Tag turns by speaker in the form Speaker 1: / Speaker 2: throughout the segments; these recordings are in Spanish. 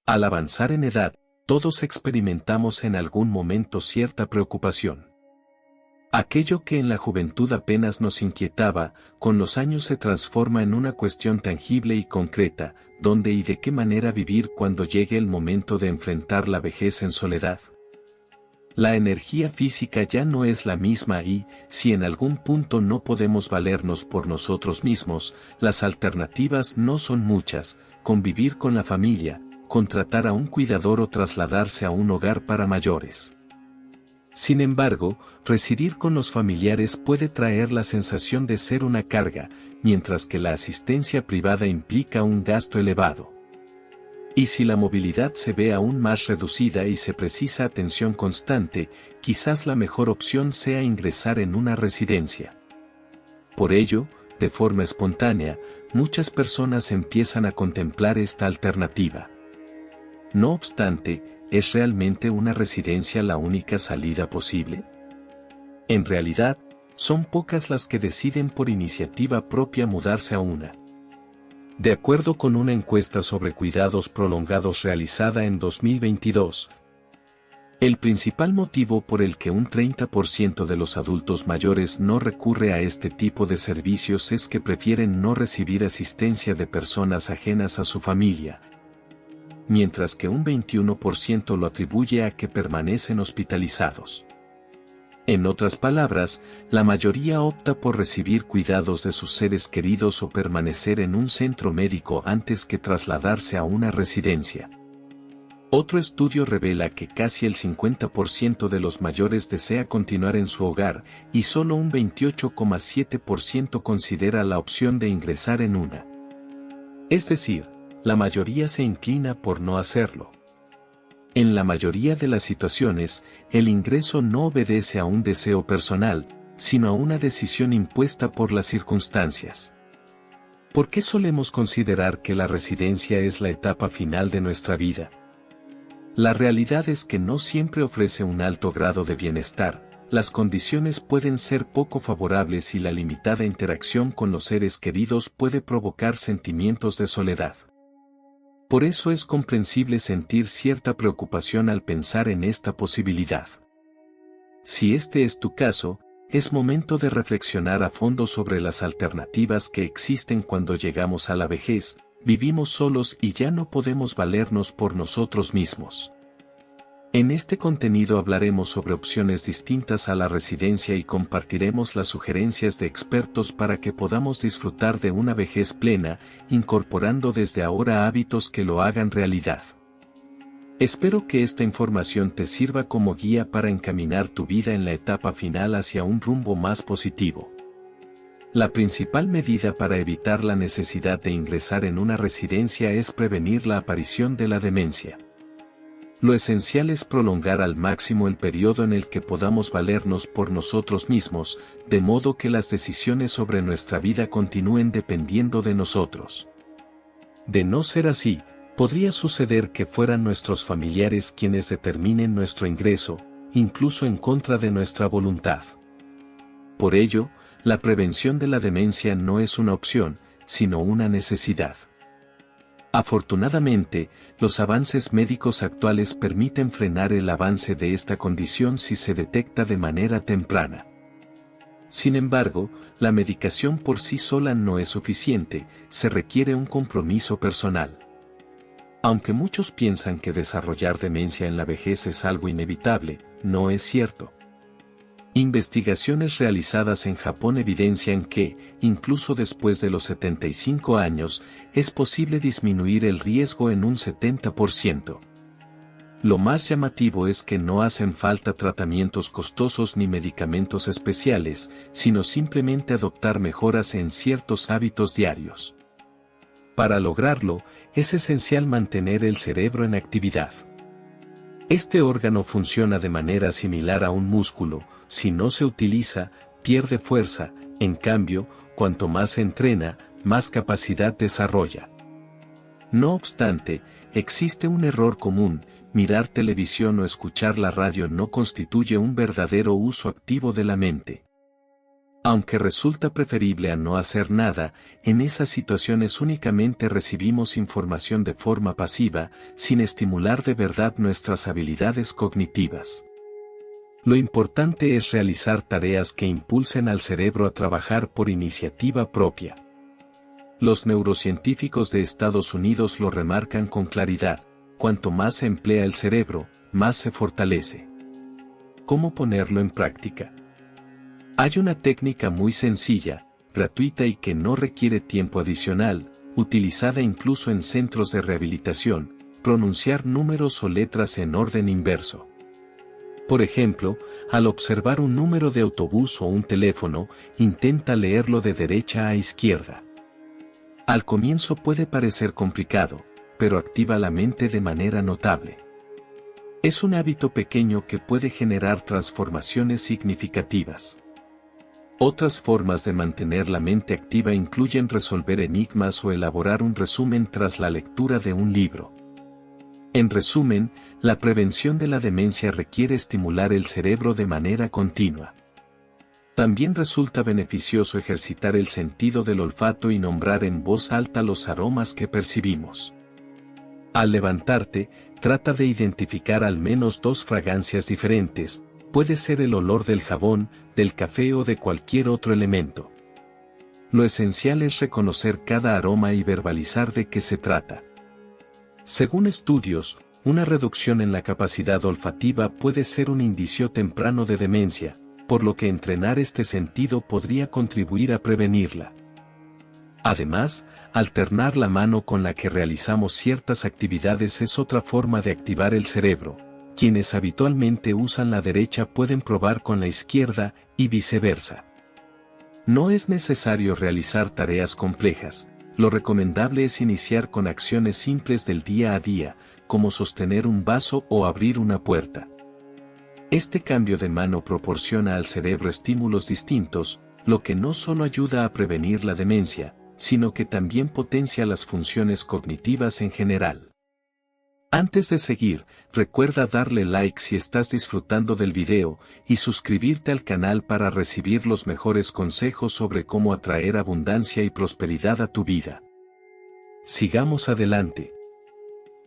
Speaker 1: Al avanzar en edad, todos experimentamos en algún momento cierta preocupación. Aquello que en la juventud apenas nos inquietaba, con los años se transforma en una cuestión tangible y concreta, ¿dónde y de qué manera vivir cuando llegue el momento de enfrentar la vejez en soledad? La energía física ya no es la misma y, si en algún punto no podemos valernos por nosotros mismos, las alternativas no son muchas: convivir con la familia, contratar a un cuidador o trasladarse a un hogar para mayores. Sin embargo, residir con los familiares puede traer la sensación de ser una carga, mientras que la asistencia privada implica un gasto elevado. Y si la movilidad se ve aún más reducida y se precisa atención constante, quizás la mejor opción sea ingresar en una residencia. Por ello, de forma espontánea, muchas personas empiezan a contemplar esta alternativa. No obstante, ¿es realmente una residencia la única salida posible? En realidad, son pocas las que deciden por iniciativa propia mudarse a una. De acuerdo con una encuesta sobre cuidados prolongados realizada en 2022, el principal motivo por el que un 30% de los adultos mayores no recurre a este tipo de servicios es que prefieren no recibir asistencia de personas ajenas a su familia, mientras que un 21% lo atribuye a que permanecen hospitalizados. En otras palabras, la mayoría opta por recibir cuidados de sus seres queridos o permanecer en un centro médico antes que trasladarse a una residencia. Otro estudio revela que casi el 50% de los mayores desea continuar en su hogar, y solo un 28,7% considera la opción de ingresar en una. Es decir, la mayoría se inclina por no hacerlo. En la mayoría de las situaciones, el ingreso no obedece a un deseo personal, sino a una decisión impuesta por las circunstancias. ¿Por qué solemos considerar que la residencia es la etapa final de nuestra vida? La realidad es que no siempre ofrece un alto grado de bienestar, las condiciones pueden ser poco favorables y la limitada interacción con los seres queridos puede provocar sentimientos de soledad. Por eso es comprensible sentir cierta preocupación al pensar en esta posibilidad. Si este es tu caso, es momento de reflexionar a fondo sobre las alternativas que existen cuando llegamos a la vejez, vivimos solos y ya no podemos valernos por nosotros mismos. En este contenido hablaremos sobre opciones distintas a la residencia y compartiremos las sugerencias de expertos para que podamos disfrutar de una vejez plena, incorporando desde ahora hábitos que lo hagan realidad. Espero que esta información te sirva como guía para encaminar tu vida en la etapa final hacia un rumbo más positivo. La principal medida para evitar la necesidad de ingresar en una residencia es prevenir la aparición de la demencia. Lo esencial es prolongar al máximo el periodo en el que podamos valernos por nosotros mismos, de modo que las decisiones sobre nuestra vida continúen dependiendo de nosotros. De no ser así, podría suceder que fueran nuestros familiares quienes determinen nuestro ingreso, incluso en contra de nuestra voluntad. Por ello, la prevención de la demencia no es una opción, sino una necesidad. Afortunadamente, los avances médicos actuales permiten frenar el avance de esta condición si se detecta de manera temprana. Sin embargo, la medicación por sí sola no es suficiente, se requiere un compromiso personal. Aunque muchos piensan que desarrollar demencia en la vejez es algo inevitable, no es cierto. Investigaciones realizadas en Japón evidencian que, incluso después de los 75 años, es posible disminuir el riesgo en un 70%. Lo más llamativo es que no hacen falta tratamientos costosos ni medicamentos especiales, sino simplemente adoptar mejoras en ciertos hábitos diarios. Para lograrlo, es esencial mantener el cerebro en actividad. Este órgano funciona de manera similar a un músculo. Si no se utiliza, pierde fuerza, en cambio, cuanto más se entrena, más capacidad desarrolla. No obstante, existe un error común: mirar televisión o escuchar la radio no constituye un verdadero uso activo de la mente. Aunque resulta preferible a no hacer nada, en esas situaciones únicamente recibimos información de forma pasiva, sin estimular de verdad nuestras habilidades cognitivas. Lo importante es realizar tareas que impulsen al cerebro a trabajar por iniciativa propia. Los neurocientíficos de Estados Unidos lo remarcan con claridad: cuanto más se emplea el cerebro, más se fortalece. ¿Cómo ponerlo en práctica? Hay una técnica muy sencilla, gratuita y que no requiere tiempo adicional, utilizada incluso en centros de rehabilitación: pronunciar números o letras en orden inverso. Por ejemplo, al observar un número de autobús o un teléfono, intenta leerlo de derecha a izquierda. Al comienzo puede parecer complicado, pero activa la mente de manera notable. Es un hábito pequeño que puede generar transformaciones significativas. Otras formas de mantener la mente activa incluyen resolver enigmas o elaborar un resumen tras la lectura de un libro. En resumen, la prevención de la demencia requiere estimular el cerebro de manera continua. También resulta beneficioso ejercitar el sentido del olfato y nombrar en voz alta los aromas que percibimos. Al levantarte, trata de identificar al menos 2 fragancias diferentes. Puede ser el olor del jabón, del café o de cualquier otro elemento. Lo esencial es reconocer cada aroma y verbalizar de qué se trata. Según estudios, una reducción en la capacidad olfativa puede ser un indicio temprano de demencia, por lo que entrenar este sentido podría contribuir a prevenirla. Además, alternar la mano con la que realizamos ciertas actividades es otra forma de activar el cerebro. Quienes habitualmente usan la derecha pueden probar con la izquierda, y viceversa. No es necesario realizar tareas complejas. Lo recomendable es iniciar con acciones simples del día a día, como sostener un vaso o abrir una puerta. Este cambio de mano proporciona al cerebro estímulos distintos, lo que no solo ayuda a prevenir la demencia, sino que también potencia las funciones cognitivas en general. Antes de seguir, recuerda darle like si estás disfrutando del video, y suscribirte al canal para recibir los mejores consejos sobre cómo atraer abundancia y prosperidad a tu vida. Sigamos adelante.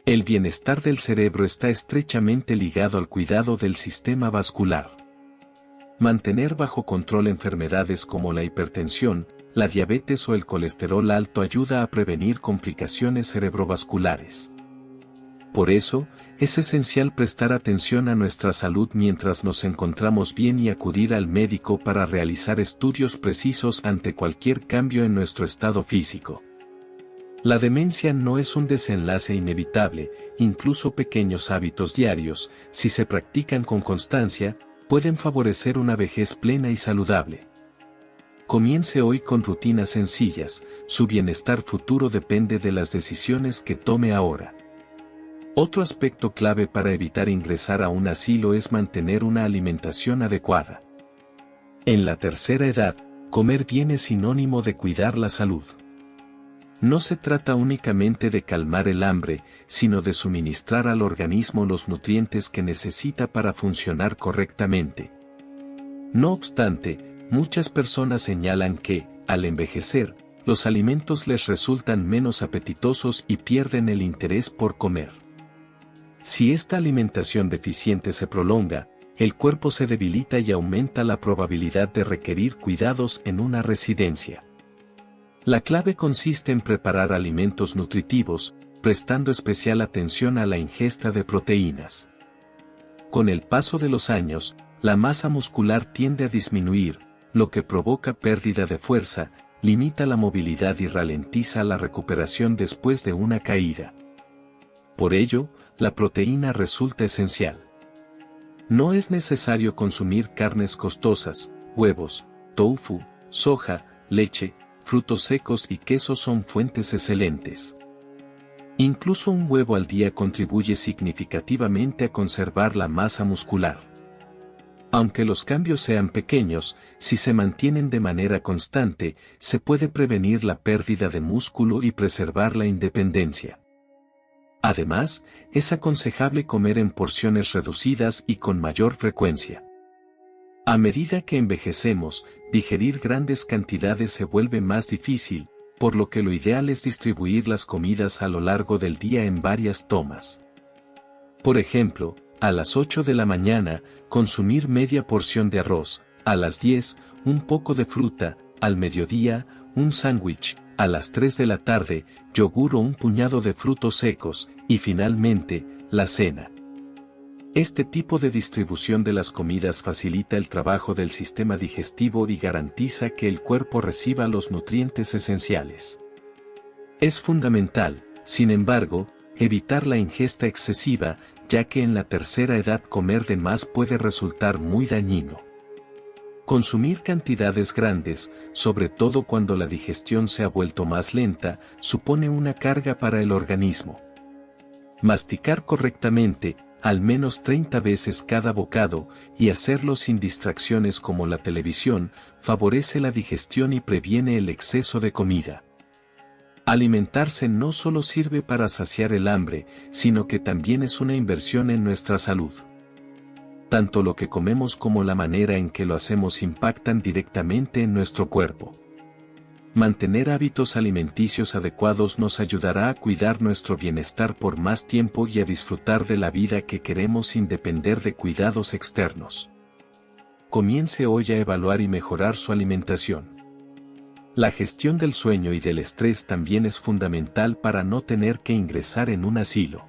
Speaker 1: El bienestar del cerebro está estrechamente ligado al cuidado del sistema vascular. Mantener bajo control enfermedades como la hipertensión, la diabetes o el colesterol alto ayuda a prevenir complicaciones cerebrovasculares. Por eso, es esencial prestar atención a nuestra salud mientras nos encontramos bien y acudir al médico para realizar estudios precisos ante cualquier cambio en nuestro estado físico. La demencia no es un desenlace inevitable. Incluso pequeños hábitos diarios, si se practican con constancia, pueden favorecer una vejez plena y saludable. Comience hoy con rutinas sencillas. Su bienestar futuro depende de las decisiones que tome ahora. Otro aspecto clave para evitar ingresar a un asilo es mantener una alimentación adecuada. En la tercera edad, comer bien es sinónimo de cuidar la salud. No se trata únicamente de calmar el hambre, sino de suministrar al organismo los nutrientes que necesita para funcionar correctamente. No obstante, muchas personas señalan que, al envejecer, los alimentos les resultan menos apetitosos y pierden el interés por comer. Si esta alimentación deficiente se prolonga, el cuerpo se debilita y aumenta la probabilidad de requerir cuidados en una residencia. La clave consiste en preparar alimentos nutritivos, prestando especial atención a la ingesta de proteínas. Con el paso de los años, la masa muscular tiende a disminuir, lo que provoca pérdida de fuerza, limita la movilidad y ralentiza la recuperación después de una caída. Por ello, la proteína resulta esencial. No es necesario consumir carnes costosas. Huevos, tofu, soja, leche, frutos secos y quesos son fuentes excelentes. Incluso un huevo al día contribuye significativamente a conservar la masa muscular. Aunque los cambios sean pequeños, si se mantienen de manera constante, se puede prevenir la pérdida de músculo y preservar la independencia. Además, es aconsejable comer en porciones reducidas y con mayor frecuencia. A medida que envejecemos, digerir grandes cantidades se vuelve más difícil, por lo que lo ideal es distribuir las comidas a lo largo del día en varias tomas. Por ejemplo, a las 8 de la mañana, consumir media porción de arroz, a las 10, un poco de fruta, al mediodía, un sándwich, a las 3 de la tarde, yogur o un puñado de frutos secos, y finalmente, la cena. Este tipo de distribución de las comidas facilita el trabajo del sistema digestivo y garantiza que el cuerpo reciba los nutrientes esenciales. Es fundamental, sin embargo, evitar la ingesta excesiva, ya que en la tercera edad comer de más puede resultar muy dañino. Consumir cantidades grandes, sobre todo cuando la digestión se ha vuelto más lenta, supone una carga para el organismo. Masticar correctamente, al menos 30 veces cada bocado, y hacerlo sin distracciones como la televisión, favorece la digestión y previene el exceso de comida. Alimentarse no solo sirve para saciar el hambre, sino que también es una inversión en nuestra salud. Tanto lo que comemos como la manera en que lo hacemos impactan directamente en nuestro cuerpo. Mantener hábitos alimenticios adecuados nos ayudará a cuidar nuestro bienestar por más tiempo y a disfrutar de la vida que queremos sin depender de cuidados externos. Comience hoy a evaluar y mejorar su alimentación. La gestión del sueño y del estrés también es fundamental para no tener que ingresar en un asilo.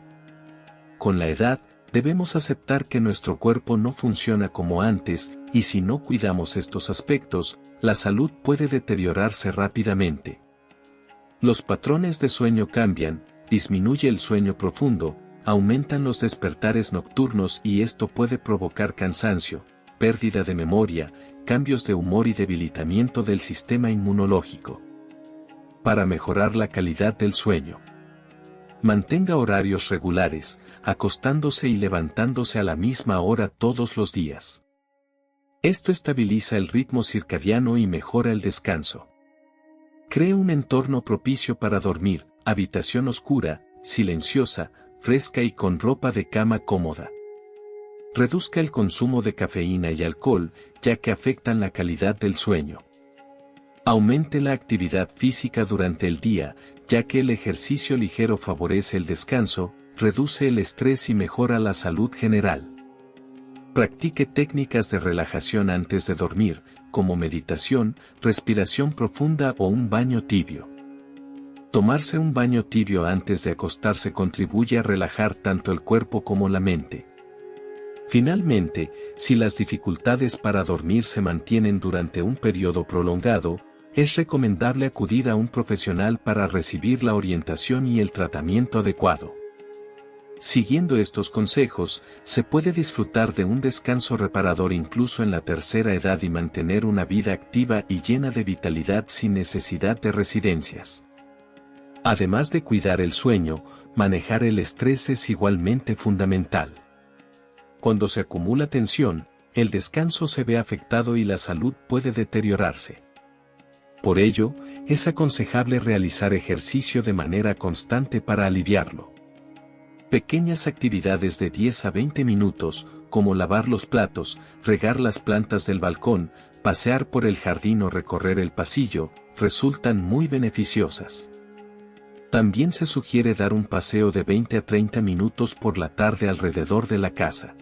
Speaker 1: Con la edad, debemos aceptar que nuestro cuerpo no funciona como antes, y si no cuidamos estos aspectos, la salud puede deteriorarse rápidamente. Los patrones de sueño cambian, disminuye el sueño profundo, aumentan los despertares nocturnos y esto puede provocar cansancio, pérdida de memoria, cambios de humor y debilitamiento del sistema inmunológico. Para mejorar la calidad del sueño, mantenga horarios regulares, acostándose y levantándose a la misma hora todos los días. Esto estabiliza el ritmo circadiano y mejora el descanso. Cree un entorno propicio para dormir, habitación oscura, silenciosa, fresca y con ropa de cama cómoda. Reduzca el consumo de cafeína y alcohol, ya que afectan la calidad del sueño. Aumente la actividad física durante el día, ya que el ejercicio ligero favorece el descanso, reduce el estrés y mejora la salud general. Practique técnicas de relajación antes de dormir, como meditación, respiración profunda o un baño tibio. Tomarse un baño tibio antes de acostarse contribuye a relajar tanto el cuerpo como la mente. Finalmente, si las dificultades para dormir se mantienen durante un periodo prolongado, es recomendable acudir a un profesional para recibir la orientación y el tratamiento adecuado. Siguiendo estos consejos, se puede disfrutar de un descanso reparador incluso en la tercera edad y mantener una vida activa y llena de vitalidad sin necesidad de residencias. Además de cuidar el sueño, manejar el estrés es igualmente fundamental. Cuando se acumula tensión, el descanso se ve afectado y la salud puede deteriorarse. Por ello, es aconsejable realizar ejercicio de manera constante para aliviarlo. Pequeñas actividades de 10 a 20 minutos, como lavar los platos, regar las plantas del balcón, pasear por el jardín o recorrer el pasillo, resultan muy beneficiosas. También se sugiere dar un paseo de 20 a 30 minutos por la tarde alrededor de la casa.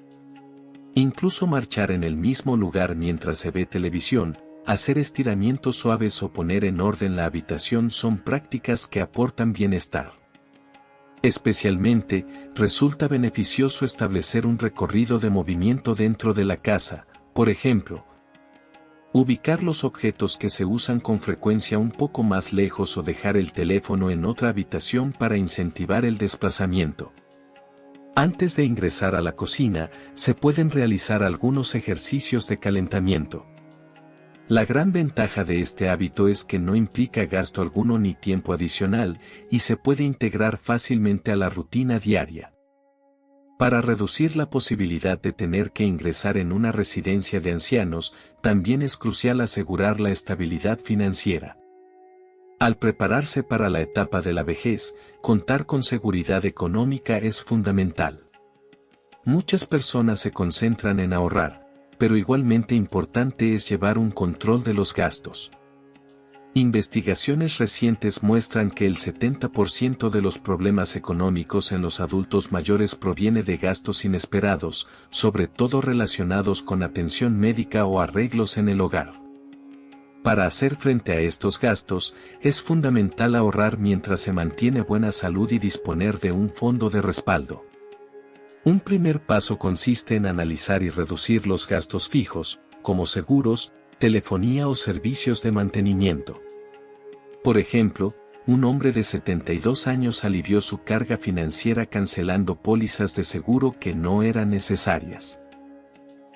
Speaker 1: Incluso marchar en el mismo lugar mientras se ve televisión, hacer estiramientos suaves o poner en orden la habitación son prácticas que aportan bienestar. Especialmente, resulta beneficioso establecer un recorrido de movimiento dentro de la casa, por ejemplo, ubicar los objetos que se usan con frecuencia un poco más lejos o dejar el teléfono en otra habitación para incentivar el desplazamiento. Antes de ingresar a la cocina, se pueden realizar algunos ejercicios de calentamiento. La gran ventaja de este hábito es que no implica gasto alguno ni tiempo adicional, y se puede integrar fácilmente a la rutina diaria. Para reducir la posibilidad de tener que ingresar en una residencia de ancianos, también es crucial asegurar la estabilidad financiera. Al prepararse para la etapa de la vejez, contar con seguridad económica es fundamental. Muchas personas se concentran en ahorrar, pero igualmente importante es llevar un control de los gastos. Investigaciones recientes muestran que el 70% de los problemas económicos en los adultos mayores proviene de gastos inesperados, sobre todo relacionados con atención médica o arreglos en el hogar. Para hacer frente a estos gastos, es fundamental ahorrar mientras se mantiene buena salud y disponer de un fondo de respaldo. Un primer paso consiste en analizar y reducir los gastos fijos, como seguros, telefonía o servicios de mantenimiento. Por ejemplo, un hombre de 72 años alivió su carga financiera cancelando pólizas de seguro que no eran necesarias.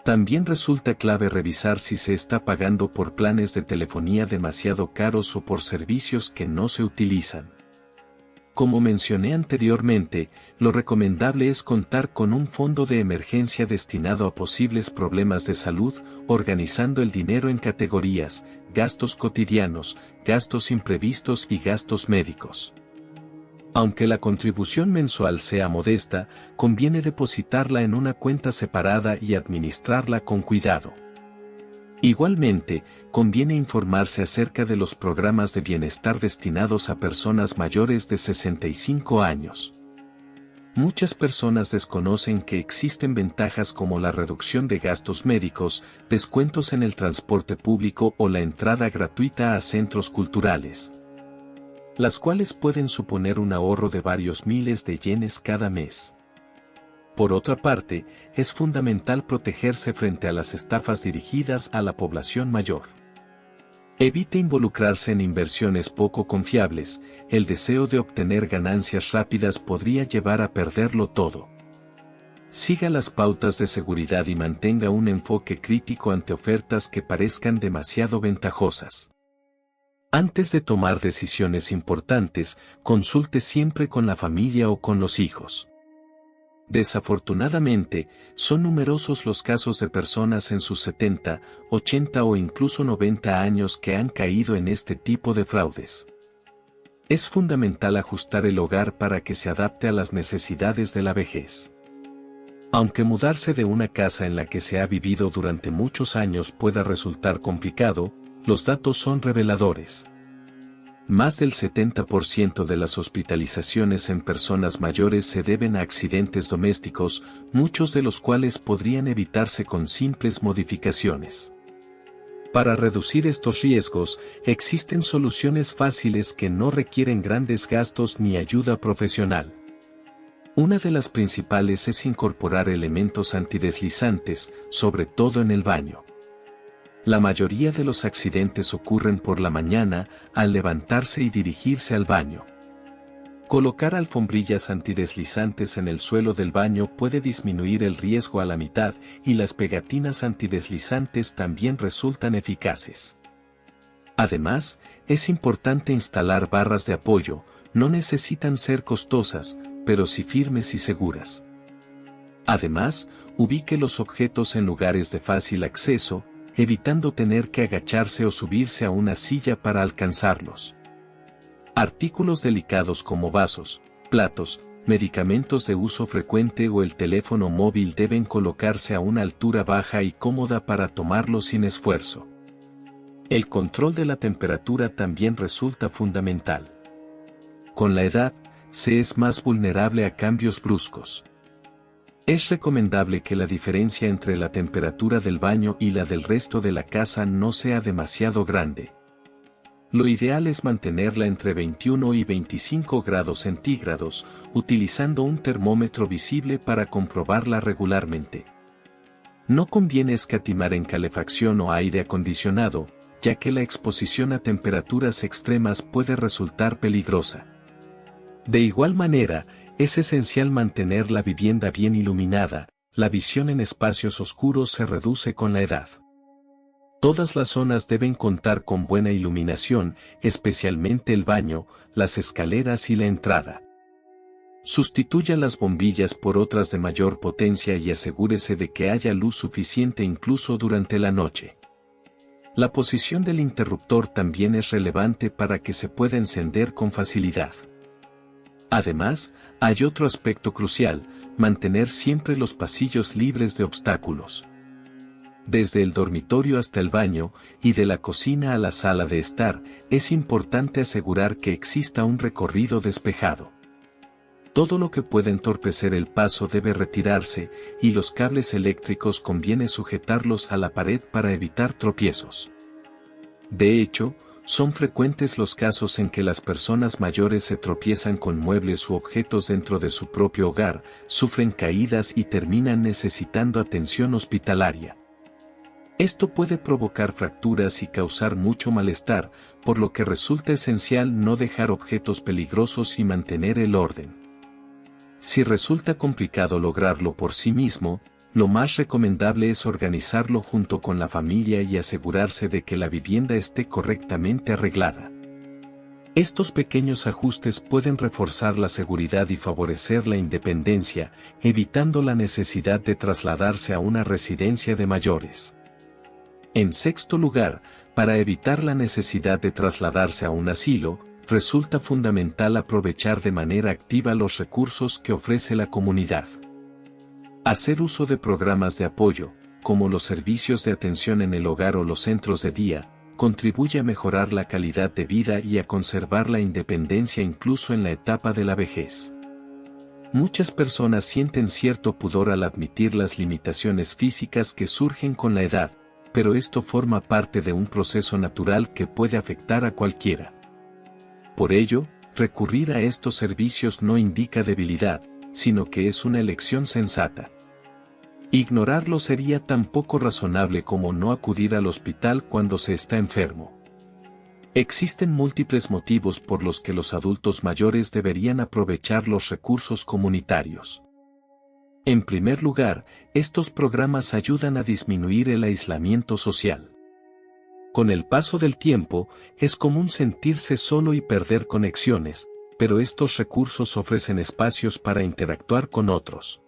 Speaker 1: También resulta clave revisar si se está pagando por planes de telefonía demasiado caros o por servicios que no se utilizan. Como mencioné anteriormente, lo recomendable es contar con un fondo de emergencia destinado a posibles problemas de salud, organizando el dinero en categorías: gastos cotidianos, gastos imprevistos y gastos médicos. Aunque la contribución mensual sea modesta, conviene depositarla en una cuenta separada y administrarla con cuidado. Igualmente, conviene informarse acerca de los programas de bienestar destinados a personas mayores de 65 años. Muchas personas desconocen que existen ventajas como la reducción de gastos médicos, descuentos en el transporte público o la entrada gratuita a centros culturales, las cuales pueden suponer un ahorro de varios miles de yenes cada mes. Por otra parte, es fundamental protegerse frente a las estafas dirigidas a la población mayor. Evite involucrarse en inversiones poco confiables, el deseo de obtener ganancias rápidas podría llevar a perderlo todo. Siga las pautas de seguridad y mantenga un enfoque crítico ante ofertas que parezcan demasiado ventajosas. Antes de tomar decisiones importantes, consulte siempre con la familia o con los hijos. Desafortunadamente, son numerosos los casos de personas en sus 70, 80 o incluso 90 años que han caído en este tipo de fraudes. Es fundamental ajustar el hogar para que se adapte a las necesidades de la vejez. Aunque mudarse de una casa en la que se ha vivido durante muchos años pueda resultar complicado, los datos son reveladores. Más del 70% de las hospitalizaciones en personas mayores se deben a accidentes domésticos, muchos de los cuales podrían evitarse con simples modificaciones. Para reducir estos riesgos, existen soluciones fáciles que no requieren grandes gastos ni ayuda profesional. Una de las principales es incorporar elementos antideslizantes, sobre todo en el baño. La mayoría de los accidentes ocurren por la mañana, al levantarse y dirigirse al baño. Colocar alfombrillas antideslizantes en el suelo del baño puede disminuir el riesgo a la mitad, y las pegatinas antideslizantes también resultan eficaces. Además, es importante instalar barras de apoyo, no necesitan ser costosas, pero sí firmes y seguras. Además, ubique los objetos en lugares de fácil acceso, evitando tener que agacharse o subirse a una silla para alcanzarlos. Artículos delicados como vasos, platos, medicamentos de uso frecuente o el teléfono móvil deben colocarse a una altura baja y cómoda para tomarlos sin esfuerzo. El control de la temperatura también resulta fundamental. Con la edad, se es más vulnerable a cambios bruscos. Es recomendable que la diferencia entre la temperatura del baño y la del resto de la casa no sea demasiado grande. Lo ideal es mantenerla entre 21 y 25 grados centígrados, utilizando un termómetro visible para comprobarla regularmente. No conviene escatimar en calefacción o aire acondicionado, ya que la exposición a temperaturas extremas puede resultar peligrosa. De igual manera, es esencial mantener la vivienda bien iluminada, la visión en espacios oscuros se reduce con la edad. Todas las zonas deben contar con buena iluminación, especialmente el baño, las escaleras y la entrada. Sustituya las bombillas por otras de mayor potencia y asegúrese de que haya luz suficiente incluso durante la noche. La posición del interruptor también es relevante para que se pueda encender con facilidad. Además, hay otro aspecto crucial: mantener siempre los pasillos libres de obstáculos. Desde el dormitorio hasta el baño, y de la cocina a la sala de estar, es importante asegurar que exista un recorrido despejado. Todo lo que pueda entorpecer el paso debe retirarse, y los cables eléctricos conviene sujetarlos a la pared para evitar tropiezos. De hecho, son frecuentes los casos en que las personas mayores se tropiezan con muebles u objetos dentro de su propio hogar, sufren caídas y terminan necesitando atención hospitalaria. Esto puede provocar fracturas y causar mucho malestar, por lo que resulta esencial no dejar objetos peligrosos y mantener el orden. Si resulta complicado lograrlo por sí mismo, lo más recomendable es organizarlo junto con la familia y asegurarse de que la vivienda esté correctamente arreglada. Estos pequeños ajustes pueden reforzar la seguridad y favorecer la independencia, evitando la necesidad de trasladarse a una residencia de mayores. En sexto lugar, para evitar la necesidad de trasladarse a un asilo, resulta fundamental aprovechar de manera activa los recursos que ofrece la comunidad. Hacer uso de programas de apoyo, como los servicios de atención en el hogar o los centros de día, contribuye a mejorar la calidad de vida y a conservar la independencia incluso en la etapa de la vejez. Muchas personas sienten cierto pudor al admitir las limitaciones físicas que surgen con la edad, pero esto forma parte de un proceso natural que puede afectar a cualquiera. Por ello, recurrir a estos servicios no indica debilidad, sino que es una elección sensata. Ignorarlo sería tan poco razonable como no acudir al hospital cuando se está enfermo. Existen múltiples motivos por los que los adultos mayores deberían aprovechar los recursos comunitarios. En primer lugar, estos programas ayudan a disminuir el aislamiento social. Con el paso del tiempo, es común sentirse solo y perder conexiones, pero estos recursos ofrecen espacios para interactuar con otros.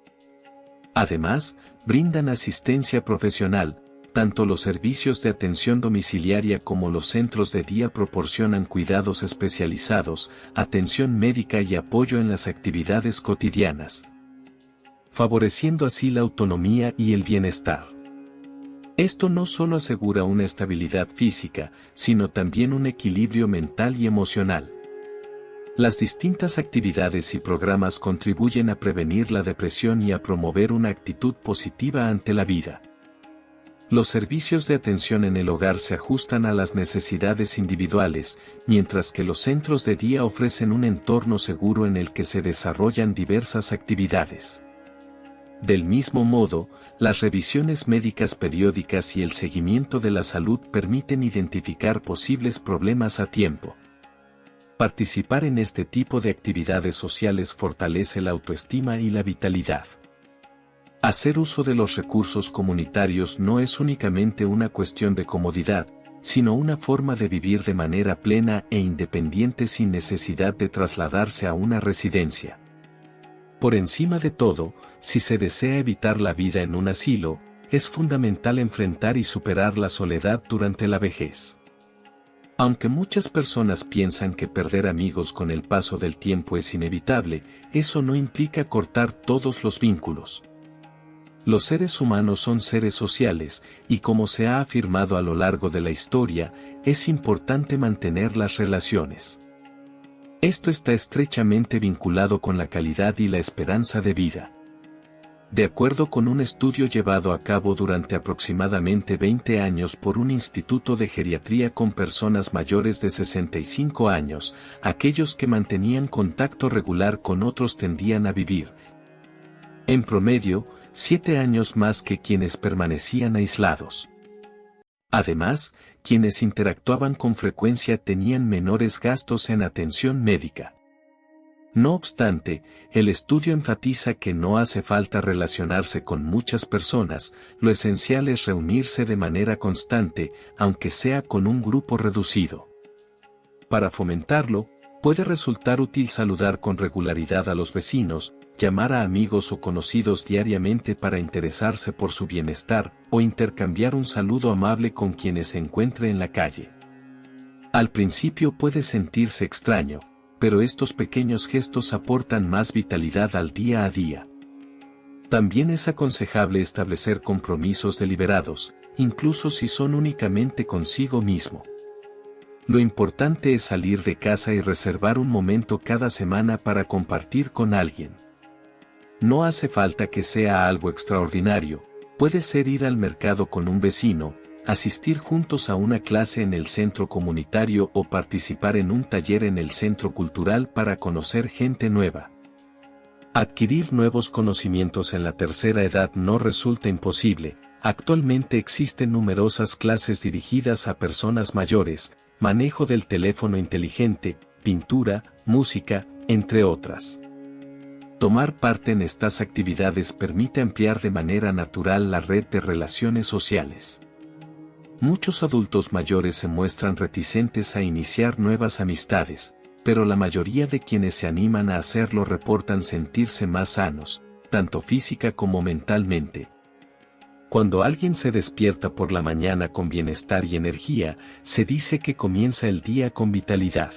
Speaker 1: Además, brindan asistencia profesional, tanto los servicios de atención domiciliaria como los centros de día proporcionan cuidados especializados, atención médica y apoyo en las actividades cotidianas, favoreciendo así la autonomía y el bienestar. Esto no solo asegura una estabilidad física, sino también un equilibrio mental y emocional. Las distintas actividades y programas contribuyen a prevenir la depresión y a promover una actitud positiva ante la vida. Los servicios de atención en el hogar se ajustan a las necesidades individuales, mientras que los centros de día ofrecen un entorno seguro en el que se desarrollan diversas actividades. Del mismo modo, las revisiones médicas periódicas y el seguimiento de la salud permiten identificar posibles problemas a tiempo. Participar en este tipo de actividades sociales fortalece la autoestima y la vitalidad. Hacer uso de los recursos comunitarios no es únicamente una cuestión de comodidad, sino una forma de vivir de manera plena e independiente sin necesidad de trasladarse a una residencia. Por encima de todo, si se desea evitar la vida en un asilo, es fundamental enfrentar y superar la soledad durante la vejez. Aunque muchas personas piensan que perder amigos con el paso del tiempo es inevitable, eso no implica cortar todos los vínculos. Los seres humanos son seres sociales, y como se ha afirmado a lo largo de la historia, es importante mantener las relaciones. Esto está estrechamente vinculado con la calidad y la esperanza de vida. De acuerdo con un estudio llevado a cabo durante aproximadamente 20 años por un instituto de geriatría con personas mayores de 65 años, aquellos que mantenían contacto regular con otros tendían a vivir, en promedio, 7 años más que quienes permanecían aislados. Además, quienes interactuaban con frecuencia tenían menores gastos en atención médica. No obstante, el estudio enfatiza que no hace falta relacionarse con muchas personas, lo esencial es reunirse de manera constante, aunque sea con un grupo reducido. Para fomentarlo, puede resultar útil saludar con regularidad a los vecinos, llamar a amigos o conocidos diariamente para interesarse por su bienestar, o intercambiar un saludo amable con quienes se encuentre en la calle. Al principio puede sentirse extraño, pero estos pequeños gestos aportan más vitalidad al día a día. También es aconsejable establecer compromisos deliberados, incluso si son únicamente consigo mismo. Lo importante es salir de casa y reservar un momento cada semana para compartir con alguien. No hace falta que sea algo extraordinario, puede ser ir al mercado con un vecino, asistir juntos a una clase en el centro comunitario o participar en un taller en el centro cultural para conocer gente nueva. Adquirir nuevos conocimientos en la tercera edad no resulta imposible. Actualmente existen numerosas clases dirigidas a personas mayores, manejo del teléfono inteligente, pintura, música, entre otras. Tomar parte en estas actividades permite ampliar de manera natural la red de relaciones sociales. Muchos adultos mayores se muestran reticentes a iniciar nuevas amistades, pero la mayoría de quienes se animan a hacerlo reportan sentirse más sanos, tanto física como mentalmente. Cuando alguien se despierta por la mañana con bienestar y energía, se dice que comienza el día con vitalidad.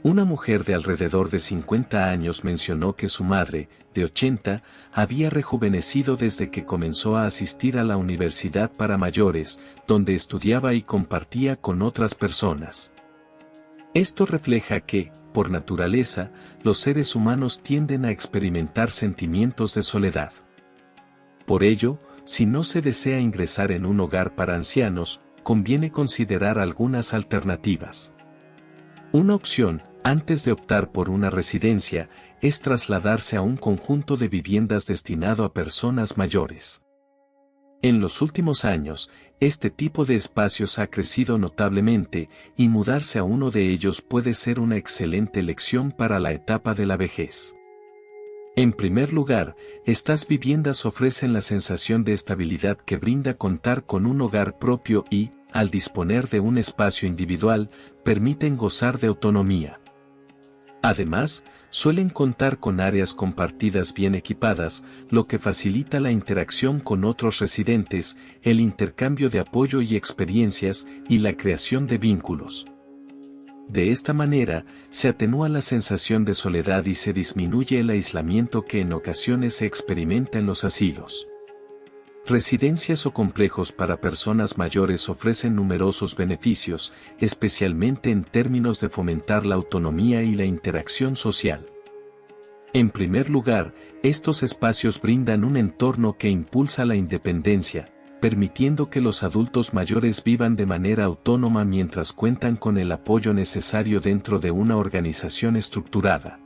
Speaker 1: Una mujer de alrededor de 50 años mencionó que su madre, de 80, había rejuvenecido desde que comenzó a asistir a la universidad para mayores, donde estudiaba y compartía con otras personas. Esto refleja que, por naturaleza, los seres humanos tienden a experimentar sentimientos de soledad. Por ello, si no se desea ingresar en un hogar para ancianos, conviene considerar algunas alternativas. Una opción, antes de optar por una residencia, es trasladarse a un conjunto de viviendas destinado a personas mayores. En los últimos años, este tipo de espacios ha crecido notablemente, y mudarse a uno de ellos puede ser una excelente elección para la etapa de la vejez. En primer lugar, estas viviendas ofrecen la sensación de estabilidad que brinda contar con un hogar propio y, al disponer de un espacio individual, permiten gozar de autonomía. Además, suelen contar con áreas compartidas bien equipadas, lo que facilita la interacción con otros residentes, el intercambio de apoyo y experiencias, y la creación de vínculos. De esta manera, se atenúa la sensación de soledad y se disminuye el aislamiento que en ocasiones se experimenta en los asilos. Residencias o complejos para personas mayores ofrecen numerosos beneficios, especialmente en términos de fomentar la autonomía y la interacción social. En primer lugar, estos espacios brindan un entorno que impulsa la independencia, permitiendo que los adultos mayores vivan de manera autónoma mientras cuentan con el apoyo necesario dentro de una organización estructurada.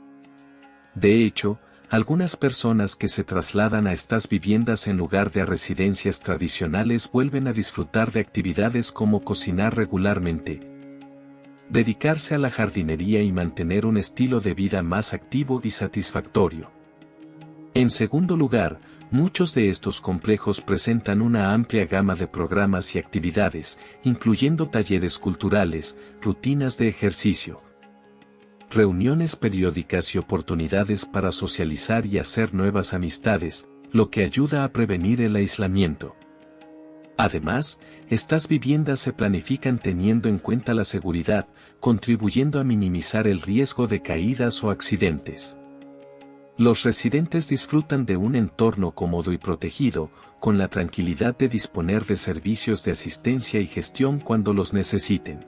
Speaker 1: De hecho, algunas personas que se trasladan a estas viviendas en lugar de a residencias tradicionales vuelven a disfrutar de actividades como cocinar regularmente, dedicarse a la jardinería y mantener un estilo de vida más activo y satisfactorio. En segundo lugar, muchos de estos complejos presentan una amplia gama de programas y actividades, incluyendo talleres culturales, rutinas de ejercicio, reuniones periódicas y oportunidades para socializar y hacer nuevas amistades, lo que ayuda a prevenir el aislamiento. Además, estas viviendas se planifican teniendo en cuenta la seguridad, contribuyendo a minimizar el riesgo de caídas o accidentes. Los residentes disfrutan de un entorno cómodo y protegido, con la tranquilidad de disponer de servicios de asistencia y gestión cuando los necesiten.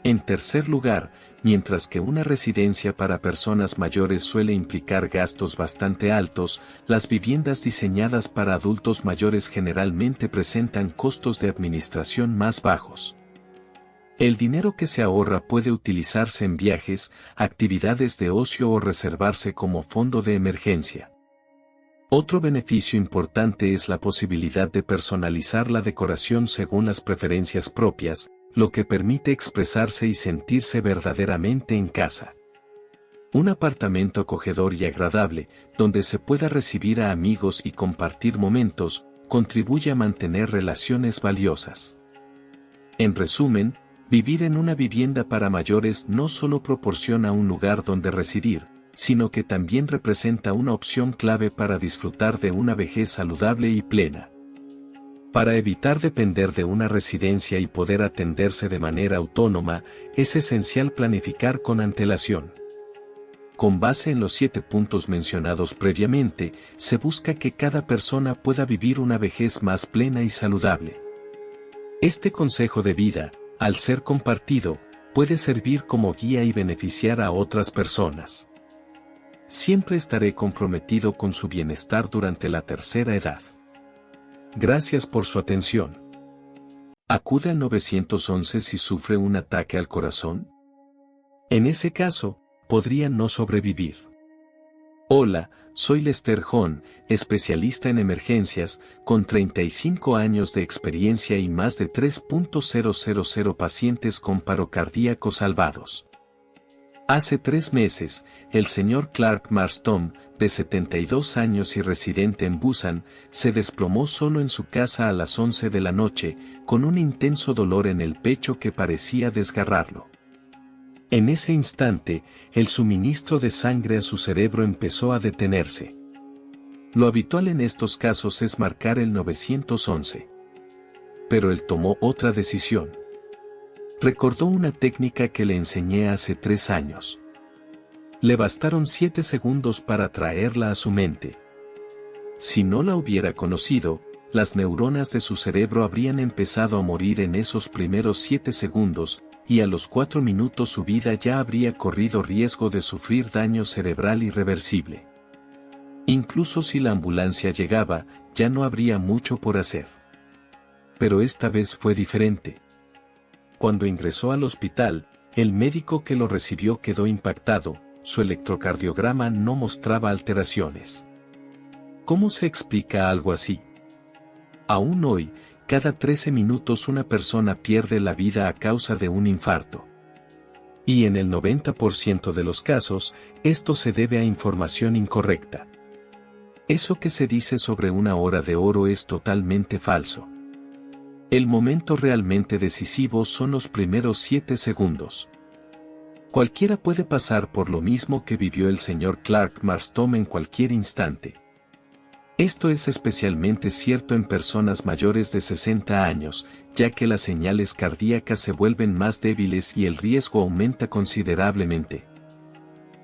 Speaker 1: En tercer lugar, mientras que una residencia para personas mayores suele implicar gastos bastante altos, las viviendas diseñadas para adultos mayores generalmente presentan costos de administración más bajos. El dinero que se ahorra puede utilizarse en viajes, actividades de ocio o reservarse como fondo de emergencia. Otro beneficio importante es la posibilidad de personalizar la decoración según las preferencias propias, lo que permite expresarse y sentirse verdaderamente en casa. Un apartamento acogedor y agradable, donde se pueda recibir a amigos y compartir momentos, contribuye a mantener relaciones valiosas. En resumen, vivir en una vivienda para mayores no solo proporciona un lugar donde residir, sino que también representa una opción clave para disfrutar de una vejez saludable y plena. Para evitar depender de una residencia y poder atenderse de manera autónoma, es esencial planificar con antelación. Con base en los 7 puntos mencionados previamente, se busca que cada persona pueda vivir una vejez más plena y saludable. Este consejo de vida, al ser compartido, puede servir como guía y beneficiar a otras personas. Siempre estaré comprometido con su bienestar durante la tercera edad. Gracias por su atención. Acude al 911 si sufre un ataque al corazón. En ese caso, podría no sobrevivir. Hola, soy Lester Hon, especialista en emergencias, con 35 años de experiencia y más de 3.000 pacientes con paro cardíaco salvados. Hace 3 meses, el señor Clark Marston, de 72 años y residente en Busan, se desplomó solo en su casa a las 11 de la noche, con un intenso dolor en el pecho que parecía desgarrarlo. En ese instante, el suministro de sangre a su cerebro empezó a detenerse. Lo habitual en estos casos es marcar el 911. Pero él tomó otra decisión. Recordó una técnica que le enseñé hace 3 años. Le bastaron 7 segundos para traerla a su mente. Si no la hubiera conocido, las neuronas de su cerebro habrían empezado a morir en esos primeros 7 segundos, y a los 4 minutos su vida ya habría corrido riesgo de sufrir daño cerebral irreversible. Incluso si la ambulancia llegaba, ya no habría mucho por hacer. Pero esta vez fue diferente. Cuando ingresó al hospital, el médico que lo recibió quedó impactado, su electrocardiograma no mostraba alteraciones. ¿Cómo se explica algo así? Aún hoy, cada 13 minutos una persona pierde la vida a causa de un infarto. Y en el 90% de los casos, esto se debe a información incorrecta. Eso que se dice sobre una hora de oro es totalmente falso. El momento realmente decisivo son los primeros 7 segundos. Cualquiera puede pasar por lo mismo que vivió el señor Clark Marston en cualquier instante. Esto es especialmente cierto en personas mayores de 60 años, ya que las señales cardíacas se vuelven más débiles y el riesgo aumenta considerablemente.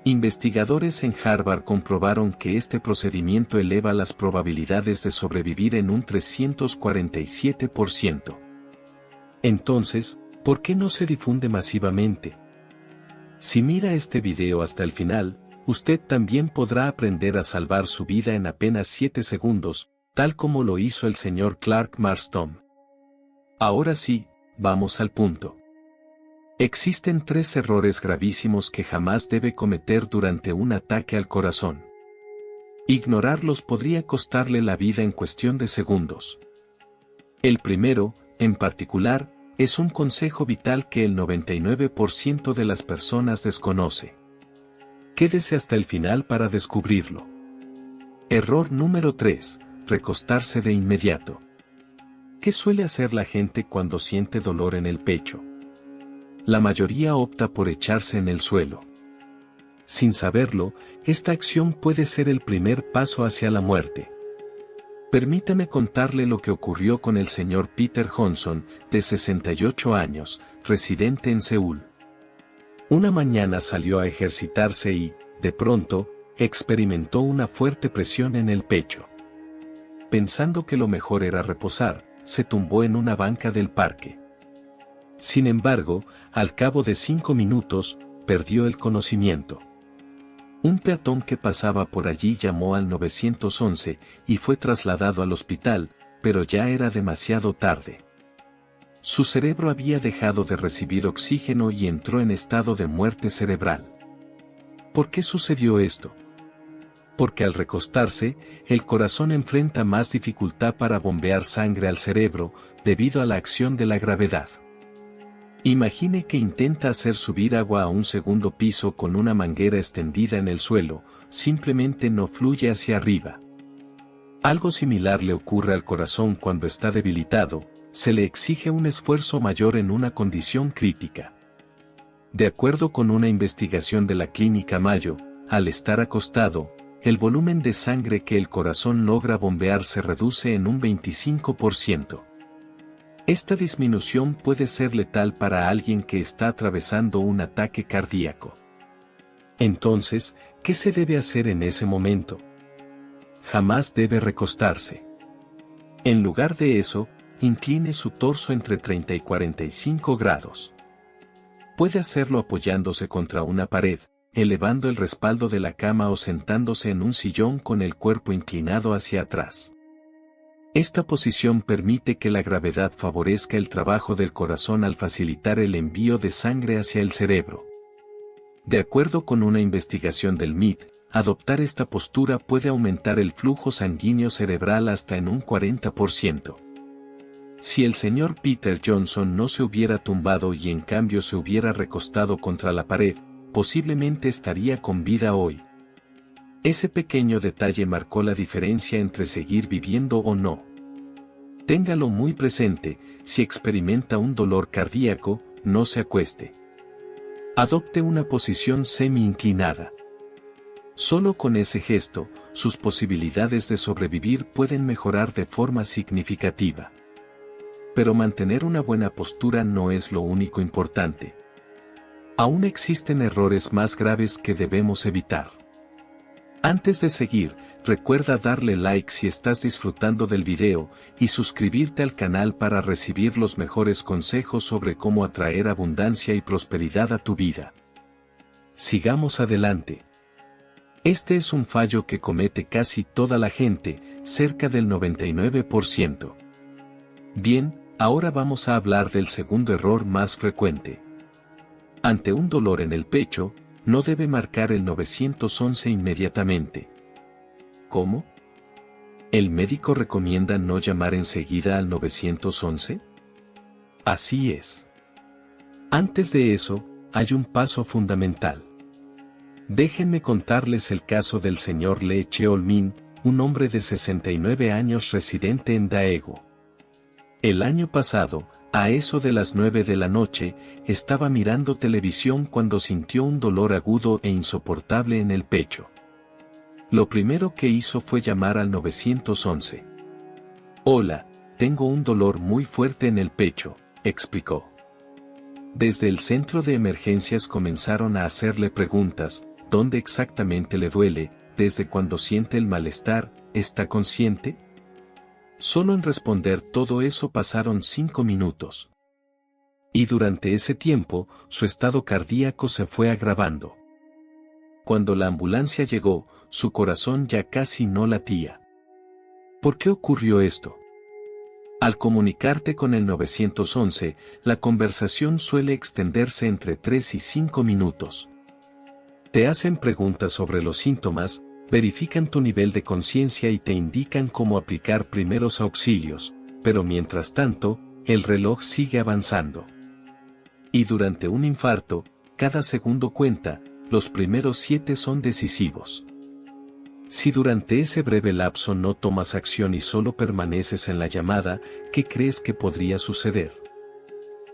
Speaker 1: Investigadores en Harvard comprobaron que este procedimiento eleva las probabilidades de sobrevivir en un 347%. Entonces, ¿por qué no se difunde masivamente? Si mira este video hasta el final, usted también podrá aprender a salvar su vida en apenas 7 segundos, tal como lo hizo el señor Clark Marston. Ahora sí, vamos al punto. Existen 3 errores gravísimos que jamás debe cometer durante un ataque al corazón. Ignorarlos podría costarle la vida en cuestión de segundos. El primero, en particular, es un consejo vital que el 99% de las personas desconoce. Quédese hasta el final para descubrirlo. Error número 3, recostarse de inmediato. ¿Qué suele hacer la gente cuando siente dolor en el pecho? La mayoría opta por echarse en el suelo. Sin saberlo, esta acción puede ser el primer paso hacia la muerte. Permítame contarle lo que ocurrió con el señor Peter Johnson, de 68 años, residente en Seúl. Una mañana salió a ejercitarse y, de pronto, experimentó una fuerte presión en el pecho. Pensando que lo mejor era reposar, se tumbó en una banca del parque. Sin embargo, al cabo de 5 minutos, perdió el conocimiento. Un peatón que pasaba por allí llamó al 911 y fue trasladado al hospital, pero ya era demasiado tarde. Su cerebro había dejado de recibir oxígeno y entró en estado de muerte cerebral. ¿Por qué sucedió esto? Porque al recostarse, el corazón enfrenta más dificultad para bombear sangre al cerebro, debido a la acción de la gravedad. Imagine que intenta hacer subir agua a un segundo piso con una manguera extendida en el suelo, simplemente no fluye hacia arriba. Algo similar le ocurre al corazón cuando está debilitado, se le exige un esfuerzo mayor en una condición crítica. De acuerdo con una investigación de la Clínica Mayo, al estar acostado, el volumen de sangre que el corazón logra bombear se reduce en un 25%. Esta disminución puede ser letal para alguien que está atravesando un ataque cardíaco. Entonces, ¿qué se debe hacer en ese momento? Jamás debe recostarse. En lugar de eso, incline su torso entre 30 y 45 grados. Puede hacerlo apoyándose contra una pared, elevando el respaldo de la cama o sentándose en un sillón con el cuerpo inclinado hacia atrás. Esta posición permite que la gravedad favorezca el trabajo del corazón al facilitar el envío de sangre hacia el cerebro. De acuerdo con una investigación del MIT, adoptar esta postura puede aumentar el flujo sanguíneo cerebral hasta en un 40%. Si el señor Peter Johnson no se hubiera tumbado y en cambio se hubiera recostado contra la pared, posiblemente estaría con vida hoy. Ese pequeño detalle marcó la diferencia entre seguir viviendo o no. Téngalo muy presente, si experimenta un dolor cardíaco, no se acueste. Adopte una posición semi-inclinada. Solo con ese gesto, sus posibilidades de sobrevivir pueden mejorar de forma significativa. Pero mantener una buena postura no es lo único importante. Aún existen errores más graves que debemos evitar. Antes de seguir, recuerda darle like si estás disfrutando del video y suscribirte al canal para recibir los mejores consejos sobre cómo atraer abundancia y prosperidad a tu vida. Sigamos adelante. Este es un fallo que comete casi toda la gente, cerca del 99%. Bien, ahora vamos a hablar del segundo error más frecuente. Ante un dolor en el pecho, no debe marcar el 911 inmediatamente. ¿Cómo? ¿El médico recomienda no llamar enseguida al 911? Así es. Antes de eso, hay un paso fundamental. Déjenme contarles el caso del señor Lee Cheol-min, un hombre de 69 años residente en Daegu. El año pasado, a eso de las 9 de la noche, estaba mirando televisión cuando sintió un dolor agudo e insoportable en el pecho. Lo primero que hizo fue llamar al 911. Hola, tengo un dolor muy fuerte en el pecho, explicó. Desde el centro de emergencias comenzaron a hacerle preguntas: ¿dónde exactamente le duele? ¿Desde cuando siente el malestar? ¿Está consciente? Solo en responder todo eso pasaron 5 minutos. Y durante ese tiempo, su estado cardíaco se fue agravando. Cuando la ambulancia llegó, su corazón ya casi no latía. ¿Por qué ocurrió esto? Al comunicarte con el 911, la conversación suele extenderse entre 3 y 5 minutos. Te hacen preguntas sobre los síntomas, verifican tu nivel de conciencia y te indican cómo aplicar primeros auxilios, pero mientras tanto, el reloj sigue avanzando. Y durante un infarto, cada segundo cuenta, los primeros 7 son decisivos. Si durante ese breve lapso no tomas acción y solo permaneces en la llamada, ¿qué crees que podría suceder?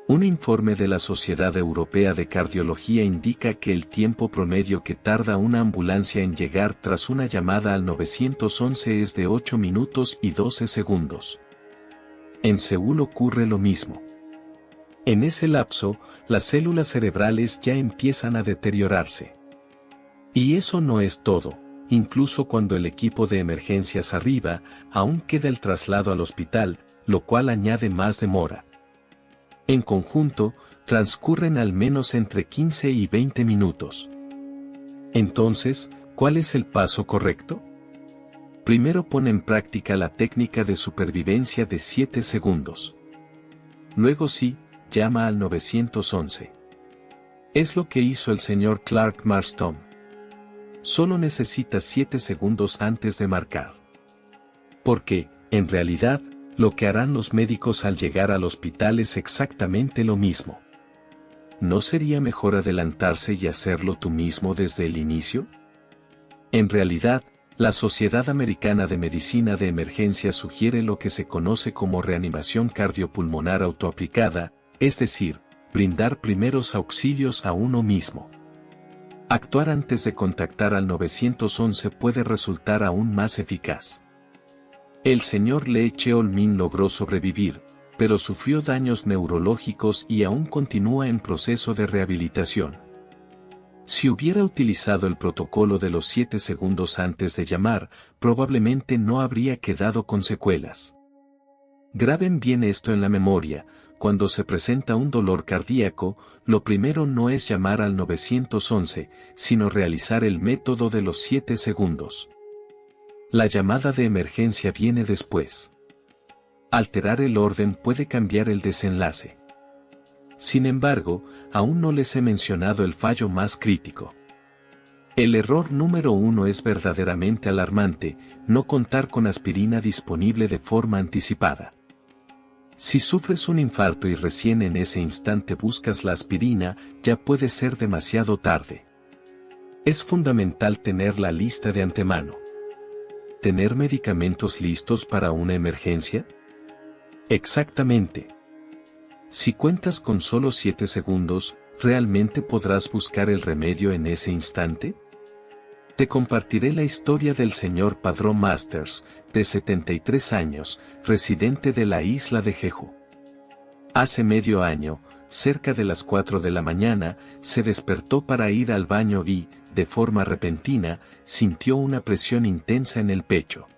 Speaker 1: Un informe de la Sociedad Europea de Cardiología indica que el tiempo promedio que tarda una ambulancia en llegar tras una llamada al 911 es de 8 minutos y 12 segundos. En Seúl ocurre lo mismo. En ese lapso, las células cerebrales ya empiezan a deteriorarse. Y eso no es todo, incluso cuando el equipo de emergencias arriba, aún queda el traslado al hospital, lo cual añade más demora. En conjunto, transcurren al menos entre 15 y 20 minutos. Entonces, ¿cuál es el paso correcto? Primero pon en práctica la técnica de supervivencia de 7 segundos. Luego sí, llama al 911. Es lo que hizo el señor Clark Marston. Solo necesitas 7 segundos antes de marcar. Porque, en realidad, lo que harán los médicos al llegar al hospital es exactamente lo mismo. ¿No sería mejor adelantarse y hacerlo tú mismo desde el inicio? En realidad, la Sociedad Americana de Medicina de Emergencia sugiere lo que se conoce como reanimación cardiopulmonar autoaplicada, es decir, brindar primeros auxilios a uno mismo. Actuar antes de contactar al 911 puede resultar aún más eficaz. El señor Lee Cheol-min logró sobrevivir, pero sufrió daños neurológicos y aún continúa en proceso de rehabilitación. Si hubiera utilizado el protocolo de los 7 segundos antes de llamar, probablemente no habría quedado con secuelas. Graben bien esto en la memoria: cuando se presenta un dolor cardíaco, lo primero no es llamar al 911, sino realizar el método de los 7 segundos. La llamada de emergencia viene después. Alterar el orden puede cambiar el desenlace. Sin embargo, aún no les he mencionado el fallo más crítico. El error número 1 es verdaderamente alarmante: no contar con aspirina disponible de forma anticipada. Si sufres un infarto y recién en ese instante buscas la aspirina, ya puede ser demasiado tarde. Es fundamental tener la lista de antemano. ¿Tener medicamentos listos para una emergencia? Exactamente. Si cuentas con solo 7 segundos, ¿realmente podrás buscar el remedio en ese instante? Te compartiré la historia del señor Padrón Masters, de 73 años, residente de la isla de Jeju. Hace medio año, cerca de las 4 de la mañana, se despertó para ir al baño y, de forma repentina, sintió una presión intensa en el pecho.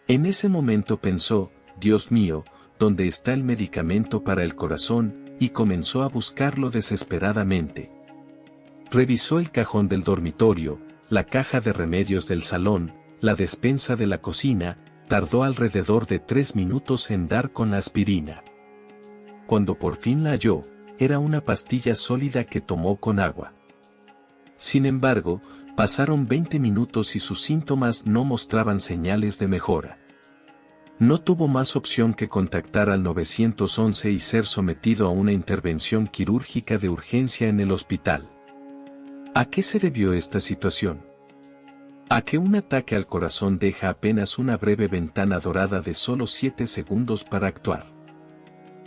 Speaker 1: En ese momento pensó: Dios mío, ¿dónde está el medicamento para el corazón? Y comenzó a buscarlo desesperadamente. Revisó el cajón del dormitorio, la caja de remedios del salón, la despensa de la cocina. Tardó alrededor de 3 minutos en dar con la aspirina. Cuando por fin la halló, era una pastilla sólida que tomó con agua. Sin embargo, pasaron 20 minutos y sus síntomas no mostraban señales de mejora. No tuvo más opción que contactar al 911 y ser sometido a una intervención quirúrgica de urgencia en el hospital. ¿A qué se debió esta situación? A que un ataque al corazón deja apenas una breve ventana dorada de solo 7 segundos para actuar.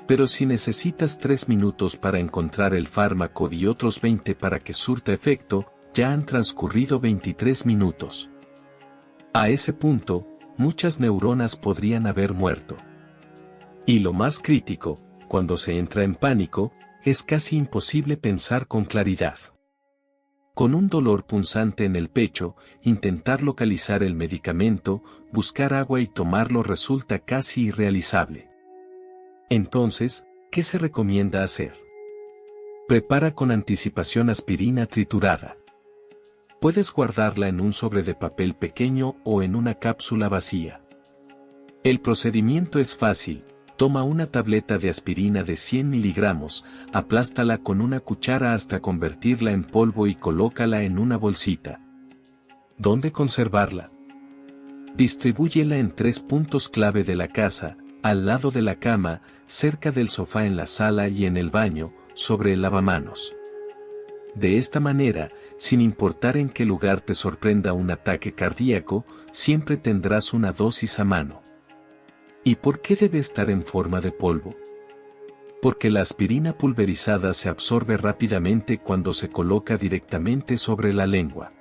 Speaker 1: Pero si necesitas 3 minutos para encontrar el fármaco y otros 20 para que surta efecto, ya han transcurrido 23 minutos. A ese punto, muchas neuronas podrían haber muerto. Y lo más crítico, cuando se entra en pánico, es casi imposible pensar con claridad. Con un dolor punzante en el pecho, intentar localizar el medicamento, buscar agua y tomarlo resulta casi irrealizable. Entonces, ¿qué se recomienda hacer? Prepara con anticipación aspirina triturada. Puedes guardarla en un sobre de papel pequeño o en una cápsula vacía. El procedimiento es fácil: toma una tableta de aspirina de 100 miligramos, aplástala con una cuchara hasta convertirla en polvo y colócala en una bolsita. ¿Dónde conservarla? Distribúyela en 3 puntos clave de la casa: al lado de la cama, cerca del sofá en la sala y en el baño, sobre el lavamanos. De esta manera, sin importar en qué lugar te sorprenda un ataque cardíaco, siempre tendrás una dosis a mano. ¿Y por qué debe estar en forma de polvo? Porque la aspirina pulverizada se absorbe rápidamente cuando se coloca directamente sobre la lengua.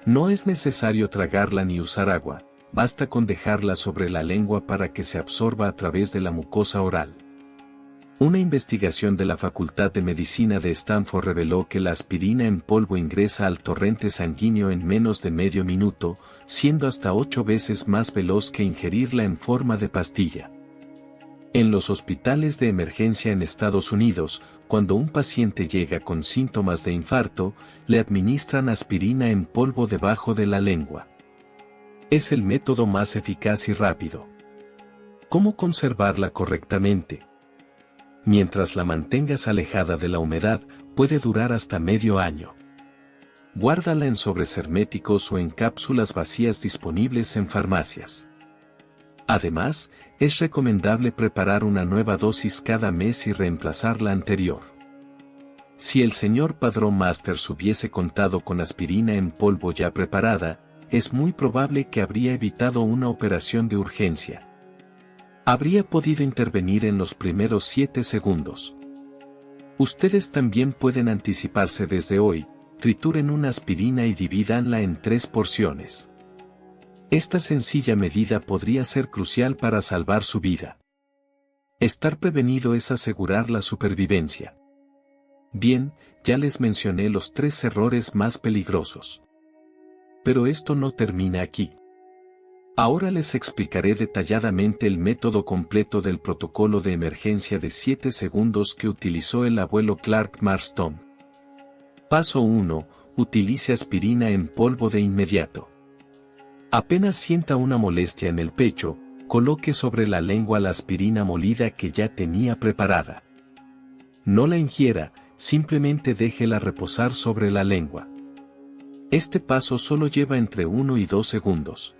Speaker 1: No es necesario tragarla ni usar agua, basta con dejarla sobre la lengua para que se absorba a través de la mucosa oral. Una investigación de la Facultad de Medicina de Stanford reveló que la aspirina en polvo ingresa al torrente sanguíneo en menos de medio minuto, siendo hasta 8 veces más veloz que ingerirla en forma de pastilla. En los hospitales de emergencia en Estados Unidos, cuando un paciente llega con síntomas de infarto, le administran aspirina en polvo debajo de la lengua. Es el método más eficaz y rápido. ¿Cómo conservarla correctamente? Mientras la mantengas alejada de la humedad, puede durar hasta medio año. Guárdala en sobres herméticos o en cápsulas vacías disponibles en farmacias. Además, es recomendable preparar una nueva dosis cada mes y reemplazar la anterior. Si el señor Padrón Masters hubiese contado con aspirina en polvo ya preparada, es muy probable que habría evitado una operación de urgencia. Habría podido intervenir en los primeros 7 segundos. Ustedes también pueden anticiparse desde hoy: trituren una aspirina y divídanla en 3 porciones. Esta sencilla medida podría ser crucial para salvar su vida. Estar prevenido es asegurar la supervivencia. Bien, ya les mencioné los 3 errores más peligrosos. Pero esto no termina aquí. Ahora les explicaré detalladamente el método completo del protocolo de emergencia de 7 segundos que utilizó el abuelo Clark Marston. Paso 1. Utilice aspirina en polvo de inmediato. Apenas sienta una molestia en el pecho, coloque sobre la lengua la aspirina molida que ya tenía preparada. No la ingiera, simplemente déjela reposar sobre la lengua. Este paso solo lleva entre 1 y 2 segundos.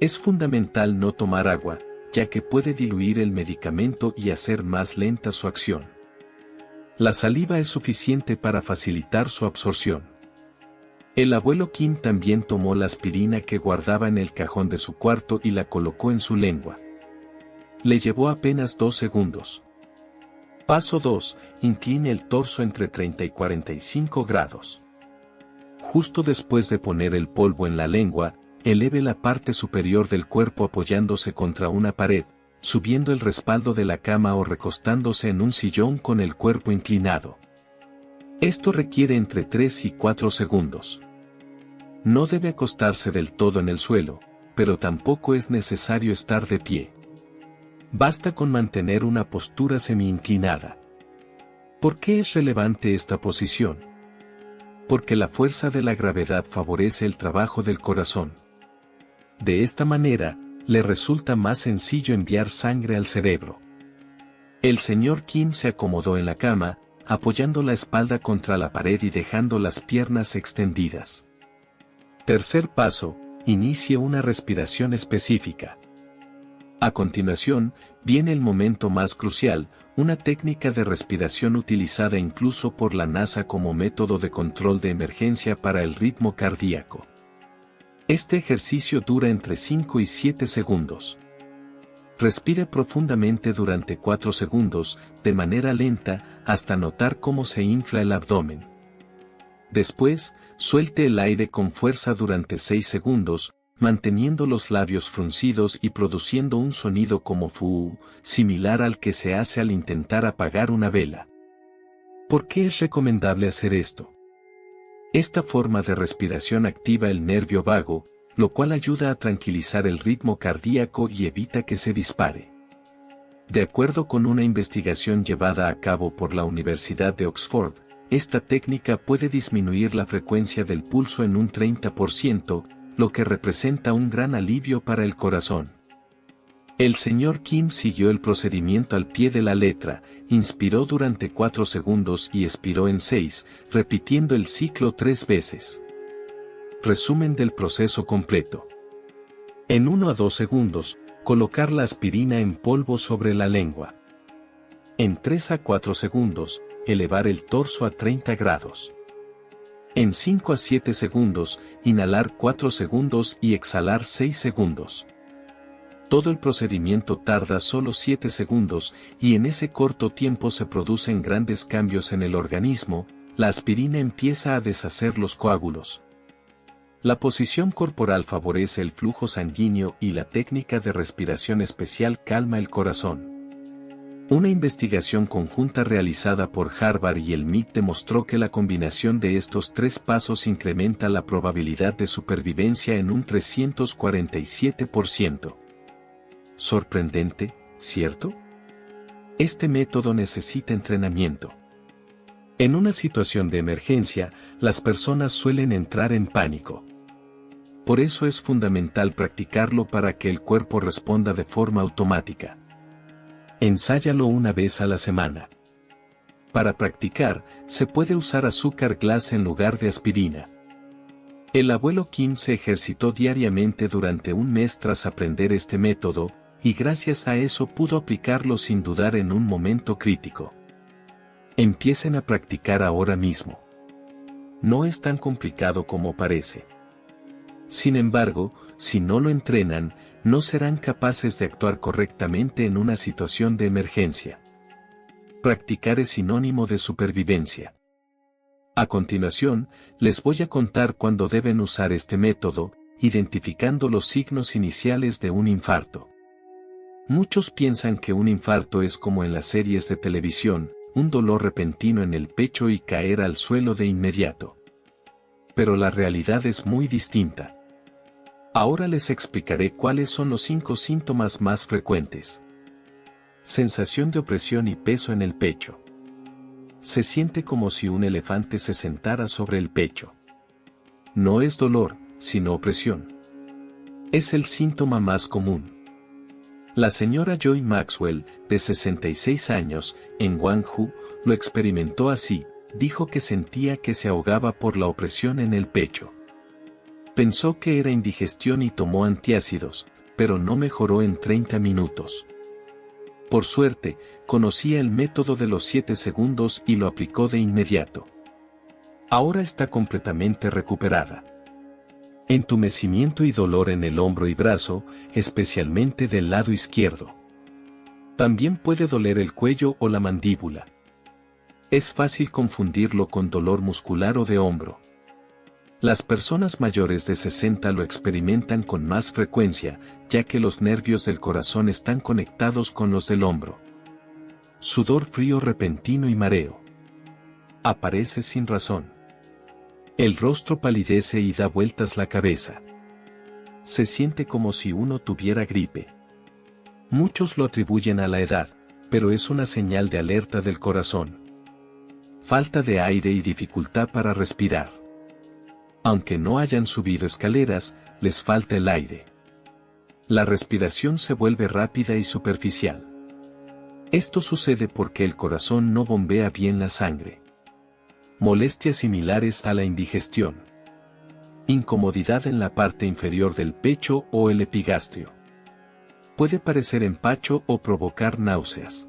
Speaker 1: Es fundamental no tomar agua, ya que puede diluir el medicamento y hacer más lenta su acción. La saliva es suficiente para facilitar su absorción. El abuelo Kim también tomó la aspirina que guardaba en el cajón de su cuarto y la colocó en su lengua. Le llevó apenas 2 segundos. Paso 2. Incline el torso entre 30 y 45 grados. Justo después de poner el polvo en la lengua, eleve la parte superior del cuerpo apoyándose contra una pared, subiendo el respaldo de la cama o recostándose en un sillón con el cuerpo inclinado. Esto requiere entre 3 y 4 segundos. No debe acostarse del todo en el suelo, pero tampoco es necesario estar de pie. Basta con mantener una postura semi-inclinada. ¿Por qué es relevante esta posición? Porque la fuerza de la gravedad favorece el trabajo del corazón. De esta manera, le resulta más sencillo enviar sangre al cerebro. El señor Kim se acomodó en la cama, apoyando la espalda contra la pared y dejando las piernas extendidas. Tercer paso, inicie una respiración específica. A continuación, viene el momento más crucial, una técnica de respiración utilizada incluso por la NASA como método de control de emergencia para el ritmo cardíaco. Este ejercicio dura entre 5 y 7 segundos. Respire profundamente durante 4 segundos, de manera lenta, hasta notar cómo se infla el abdomen. Después, suelte el aire con fuerza durante 6 segundos, manteniendo los labios fruncidos y produciendo un sonido como fu, similar al que se hace al intentar apagar una vela. ¿Por qué es recomendable hacer esto? Esta forma de respiración activa el nervio vago, lo cual ayuda a tranquilizar el ritmo cardíaco y evita que se dispare. De acuerdo con una investigación llevada a cabo por la Universidad de Oxford, esta técnica puede disminuir la frecuencia del pulso en un 30%, lo que representa un gran alivio para el corazón. El señor Kim siguió el procedimiento al pie de la letra, inspiró durante 4 segundos y expiró en 6, repitiendo el ciclo 3 veces. Resumen del proceso completo. En 1 a 2 segundos, colocar la aspirina en polvo sobre la lengua. En 3 a 4 segundos, elevar el torso a 30 grados. En 5 a 7 segundos, inhalar 4 segundos y exhalar 6 segundos. Todo el procedimiento tarda solo 7 segundos y en ese corto tiempo se producen grandes cambios en el organismo, la aspirina empieza a deshacer los coágulos. La posición corporal favorece el flujo sanguíneo y la técnica de respiración especial calma el corazón. Una investigación conjunta realizada por Harvard y el MIT demostró que la combinación de estos 3 pasos incrementa la probabilidad de supervivencia en un 347%. Sorprendente, ¿cierto? Este método necesita entrenamiento. En una situación de emergencia, las personas suelen entrar en pánico. Por eso es fundamental practicarlo para que el cuerpo responda de forma automática. Ensáyalo una vez a la semana. Para practicar, se puede usar azúcar glass en lugar de aspirina. El abuelo Kim se ejercitó diariamente durante un mes tras aprender este método, y gracias a eso pudo aplicarlo sin dudar en un momento crítico. Empiecen a practicar ahora mismo. No es tan complicado como parece. Sin embargo, si no lo entrenan, no serán capaces de actuar correctamente en una situación de emergencia. Practicar es sinónimo de supervivencia. A continuación, les voy a contar cuándo deben usar este método, identificando los signos iniciales de un infarto. Muchos piensan que un infarto es como en las series de televisión, un dolor repentino en el pecho y caer al suelo de inmediato. Pero la realidad es muy distinta. Ahora les explicaré cuáles son los 5 síntomas más frecuentes. Sensación de opresión y peso en el pecho. Se siente como si un elefante se sentara sobre el pecho. No es dolor, sino opresión. Es el síntoma más común. La señora Joy Maxwell, de 66 años, en Gwangju, lo experimentó así, dijo que sentía que se ahogaba por la opresión en el pecho. Pensó que era indigestión y tomó antiácidos, pero no mejoró en 30 minutos. Por suerte, conocía el método de los 7 segundos y lo aplicó de inmediato. Ahora está completamente recuperada. Entumecimiento y dolor en el hombro y brazo, especialmente del lado izquierdo. También puede doler el cuello o la mandíbula. Es fácil confundirlo con dolor muscular o de hombro. Las personas mayores de 60 lo experimentan con más frecuencia, ya que los nervios del corazón están conectados con los del hombro. Sudor frío repentino y mareo. Aparece sin razón. El rostro palidece y da vueltas la cabeza. Se siente como si uno tuviera gripe. Muchos lo atribuyen a la edad, pero es una señal de alerta del corazón. Falta de aire y dificultad para respirar. Aunque no hayan subido escaleras, les falta el aire. La respiración se vuelve rápida y superficial. Esto sucede porque el corazón no bombea bien la sangre. Molestias similares a la indigestión. Incomodidad en la parte inferior del pecho o el epigastrio. Puede parecer empacho o provocar náuseas.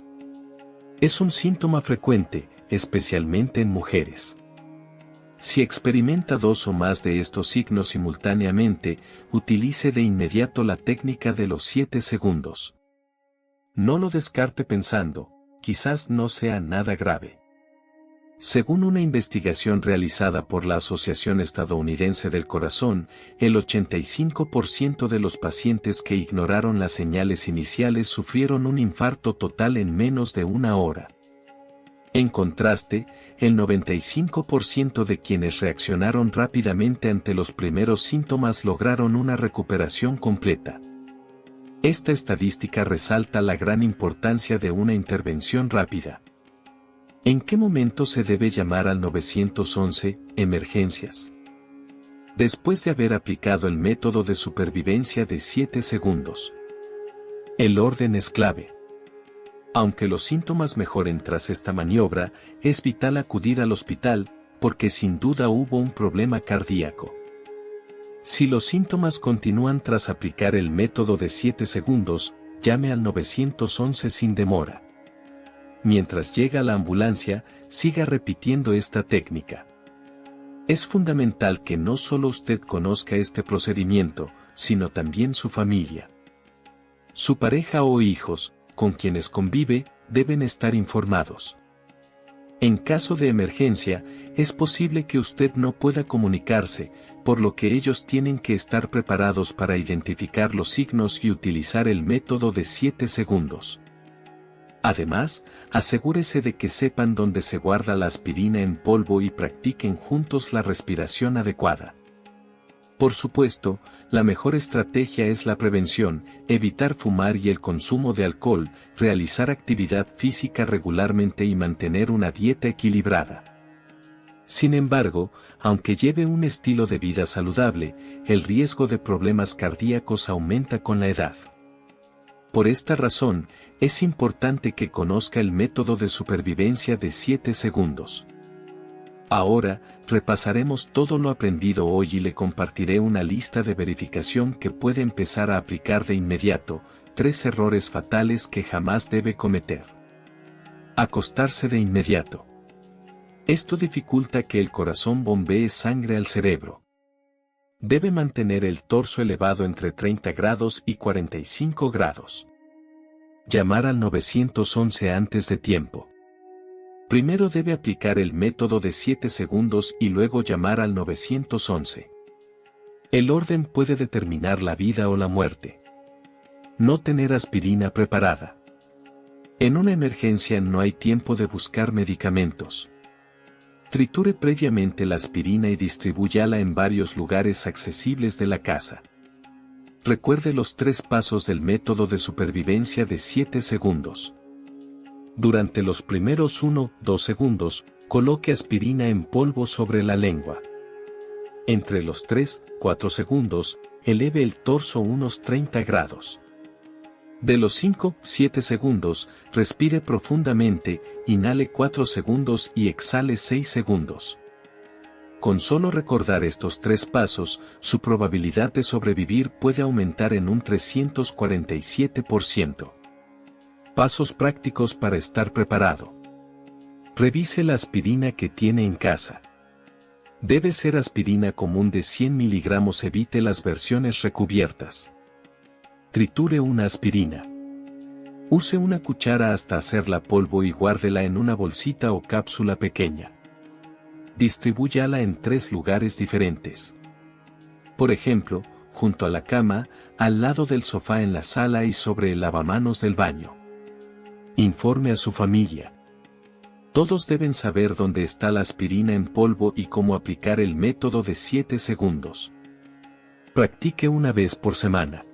Speaker 1: Es un síntoma frecuente, especialmente en mujeres. Si experimenta 2 o más de estos signos simultáneamente, utilice de inmediato la técnica de los 7 segundos. No lo descarte pensando, quizás no sea nada grave. Según una investigación realizada por la Asociación Estadounidense del Corazón, el 85% de los pacientes que ignoraron las señales iniciales sufrieron un infarto total en menos de 1 hora. En contraste, el 95% de quienes reaccionaron rápidamente ante los primeros síntomas lograron una recuperación completa. Esta estadística resalta la gran importancia de una intervención rápida. ¿En qué momento se debe llamar al 911, emergencias? Después de haber aplicado el método de supervivencia de 7 segundos. El orden es clave. Aunque los síntomas mejoren tras esta maniobra, es vital acudir al hospital, porque sin duda hubo un problema cardíaco. Si los síntomas continúan tras aplicar el método de 7 segundos, llame al 911 sin demora. Mientras llega la ambulancia, siga repitiendo esta técnica. Es fundamental que no solo usted conozca este procedimiento, sino también su familia. Su pareja o hijos, con quienes convive, deben estar informados. En caso de emergencia, es posible que usted no pueda comunicarse, por lo que ellos tienen que estar preparados para identificar los signos y utilizar el método de 7 segundos. Además, asegúrese de que sepan dónde se guarda la aspirina en polvo y practiquen juntos la respiración adecuada. Por supuesto, la mejor estrategia es la prevención, evitar fumar y el consumo de alcohol, realizar actividad física regularmente y mantener una dieta equilibrada. Sin embargo, aunque lleve un estilo de vida saludable, el riesgo de problemas cardíacos aumenta con la edad. Por esta razón, es importante que conozca el método de supervivencia de 7 segundos. Ahora, repasaremos todo lo aprendido hoy y le compartiré una lista de verificación que puede empezar a aplicar de inmediato, 3 errores fatales que jamás debe cometer. Acostarse de inmediato. Esto dificulta que el corazón bombee sangre al cerebro. Debe mantener el torso elevado entre 30 grados y 45 grados. Llamar al 911 antes de tiempo. Primero debe aplicar el método de 7 segundos y luego llamar al 911. El orden puede determinar la vida o la muerte. No tener aspirina preparada. En una emergencia no hay tiempo de buscar medicamentos. Triture previamente la aspirina y distribúyala en varios lugares accesibles de la casa. Recuerde los 3 pasos del método de supervivencia de 7 segundos. Durante los primeros 1-2 segundos, coloque aspirina en polvo sobre la lengua. Entre los 3-4 segundos, eleve el torso unos 30 grados. De los 5-7 segundos, respire profundamente, inhale 4 segundos y exhale 6 segundos. Con solo recordar estos 3 pasos, su probabilidad de sobrevivir puede aumentar en un 347%. Pasos prácticos para estar preparado. Revise la aspirina que tiene en casa. Debe ser aspirina común de 100 miligramos, evite las versiones recubiertas. Triture una aspirina. Use una cuchara hasta hacerla polvo y guárdela en una bolsita o cápsula pequeña. Distribúyala en 3 lugares diferentes. Por ejemplo, junto a la cama, al lado del sofá en la sala y sobre el lavamanos del baño. Informe a su familia. Todos deben saber dónde está la aspirina en polvo y cómo aplicar el método de 7 segundos. Practique una vez por semana.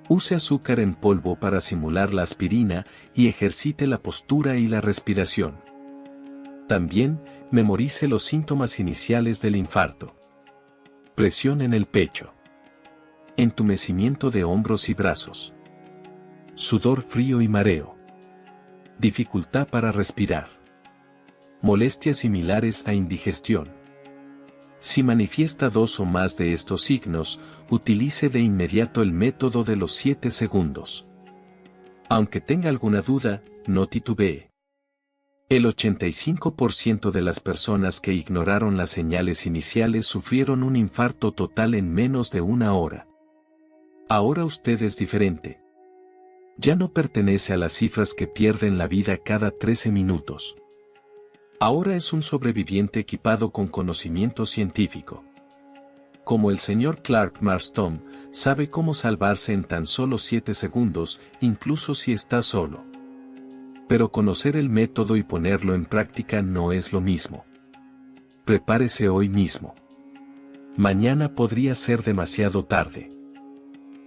Speaker 1: Use azúcar en polvo para simular la aspirina y ejercite la postura y la respiración. También, memorice los síntomas iniciales del infarto. Presión en el pecho. Entumecimiento de hombros y brazos. Sudor frío y mareo. Dificultad para respirar. Molestias similares a indigestión. Si manifiesta 2 o más de estos signos, utilice de inmediato el método de los 7 segundos. Aunque tenga alguna duda, no titubee. El 85% de las personas que ignoraron las señales iniciales sufrieron un infarto total en menos de 1 hora. Ahora usted es diferente. Ya no pertenece a las cifras que pierden la vida cada 13 minutos. Ahora es un sobreviviente equipado con conocimiento científico. Como el señor Clark Marston, sabe cómo salvarse en tan solo 7 segundos, incluso si está solo. Pero conocer el método y ponerlo en práctica no es lo mismo. Prepárese hoy mismo. Mañana podría ser demasiado tarde.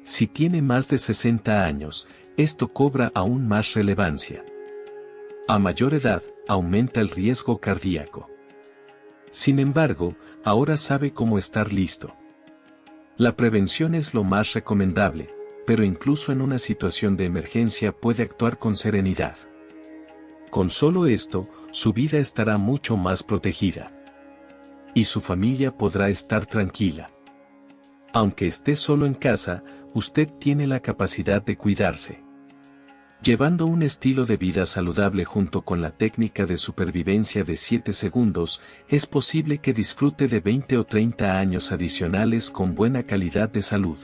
Speaker 1: Si tiene más de 60 años, esto cobra aún más relevancia. A mayor edad, aumenta el riesgo cardíaco. Sin embargo, ahora sabe cómo estar listo. La prevención es lo más recomendable, pero incluso en una situación de emergencia puede actuar con serenidad. Con solo esto, su vida estará mucho más protegida. Y su familia podrá estar tranquila. Aunque esté solo en casa, usted tiene la capacidad de cuidarse. Llevando un estilo de vida saludable junto con la técnica de supervivencia de 7 segundos, es posible que disfrute de 20 o 30 años adicionales con buena calidad de salud.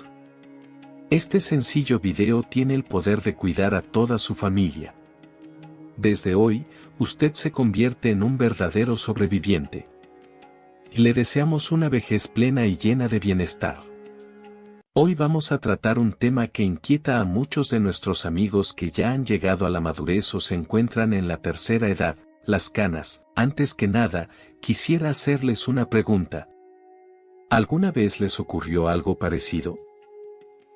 Speaker 1: Este sencillo video tiene el poder de cuidar a toda su familia. Desde hoy, usted se convierte en un verdadero sobreviviente. Le deseamos una vejez plena y llena de bienestar. Hoy vamos a tratar un tema que inquieta a muchos de nuestros amigos que ya han llegado a la madurez o se encuentran en la tercera edad, las canas. Antes que nada, quisiera hacerles una pregunta. ¿Alguna vez les ocurrió algo parecido?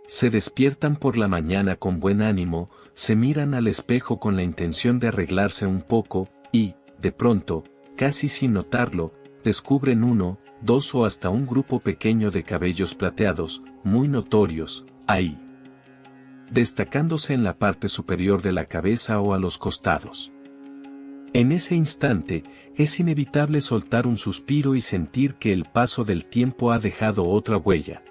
Speaker 1: Se despiertan por la mañana con buen ánimo, se miran al espejo con la intención de arreglarse un poco, y, de pronto, casi sin notarlo, descubren 1, 2 o hasta un grupo pequeño de cabellos plateados, muy notorios, ahí, destacándose en la parte superior de la cabeza o a los costados. En ese instante, es inevitable soltar un suspiro y sentir que el paso del tiempo ha dejado otra huella.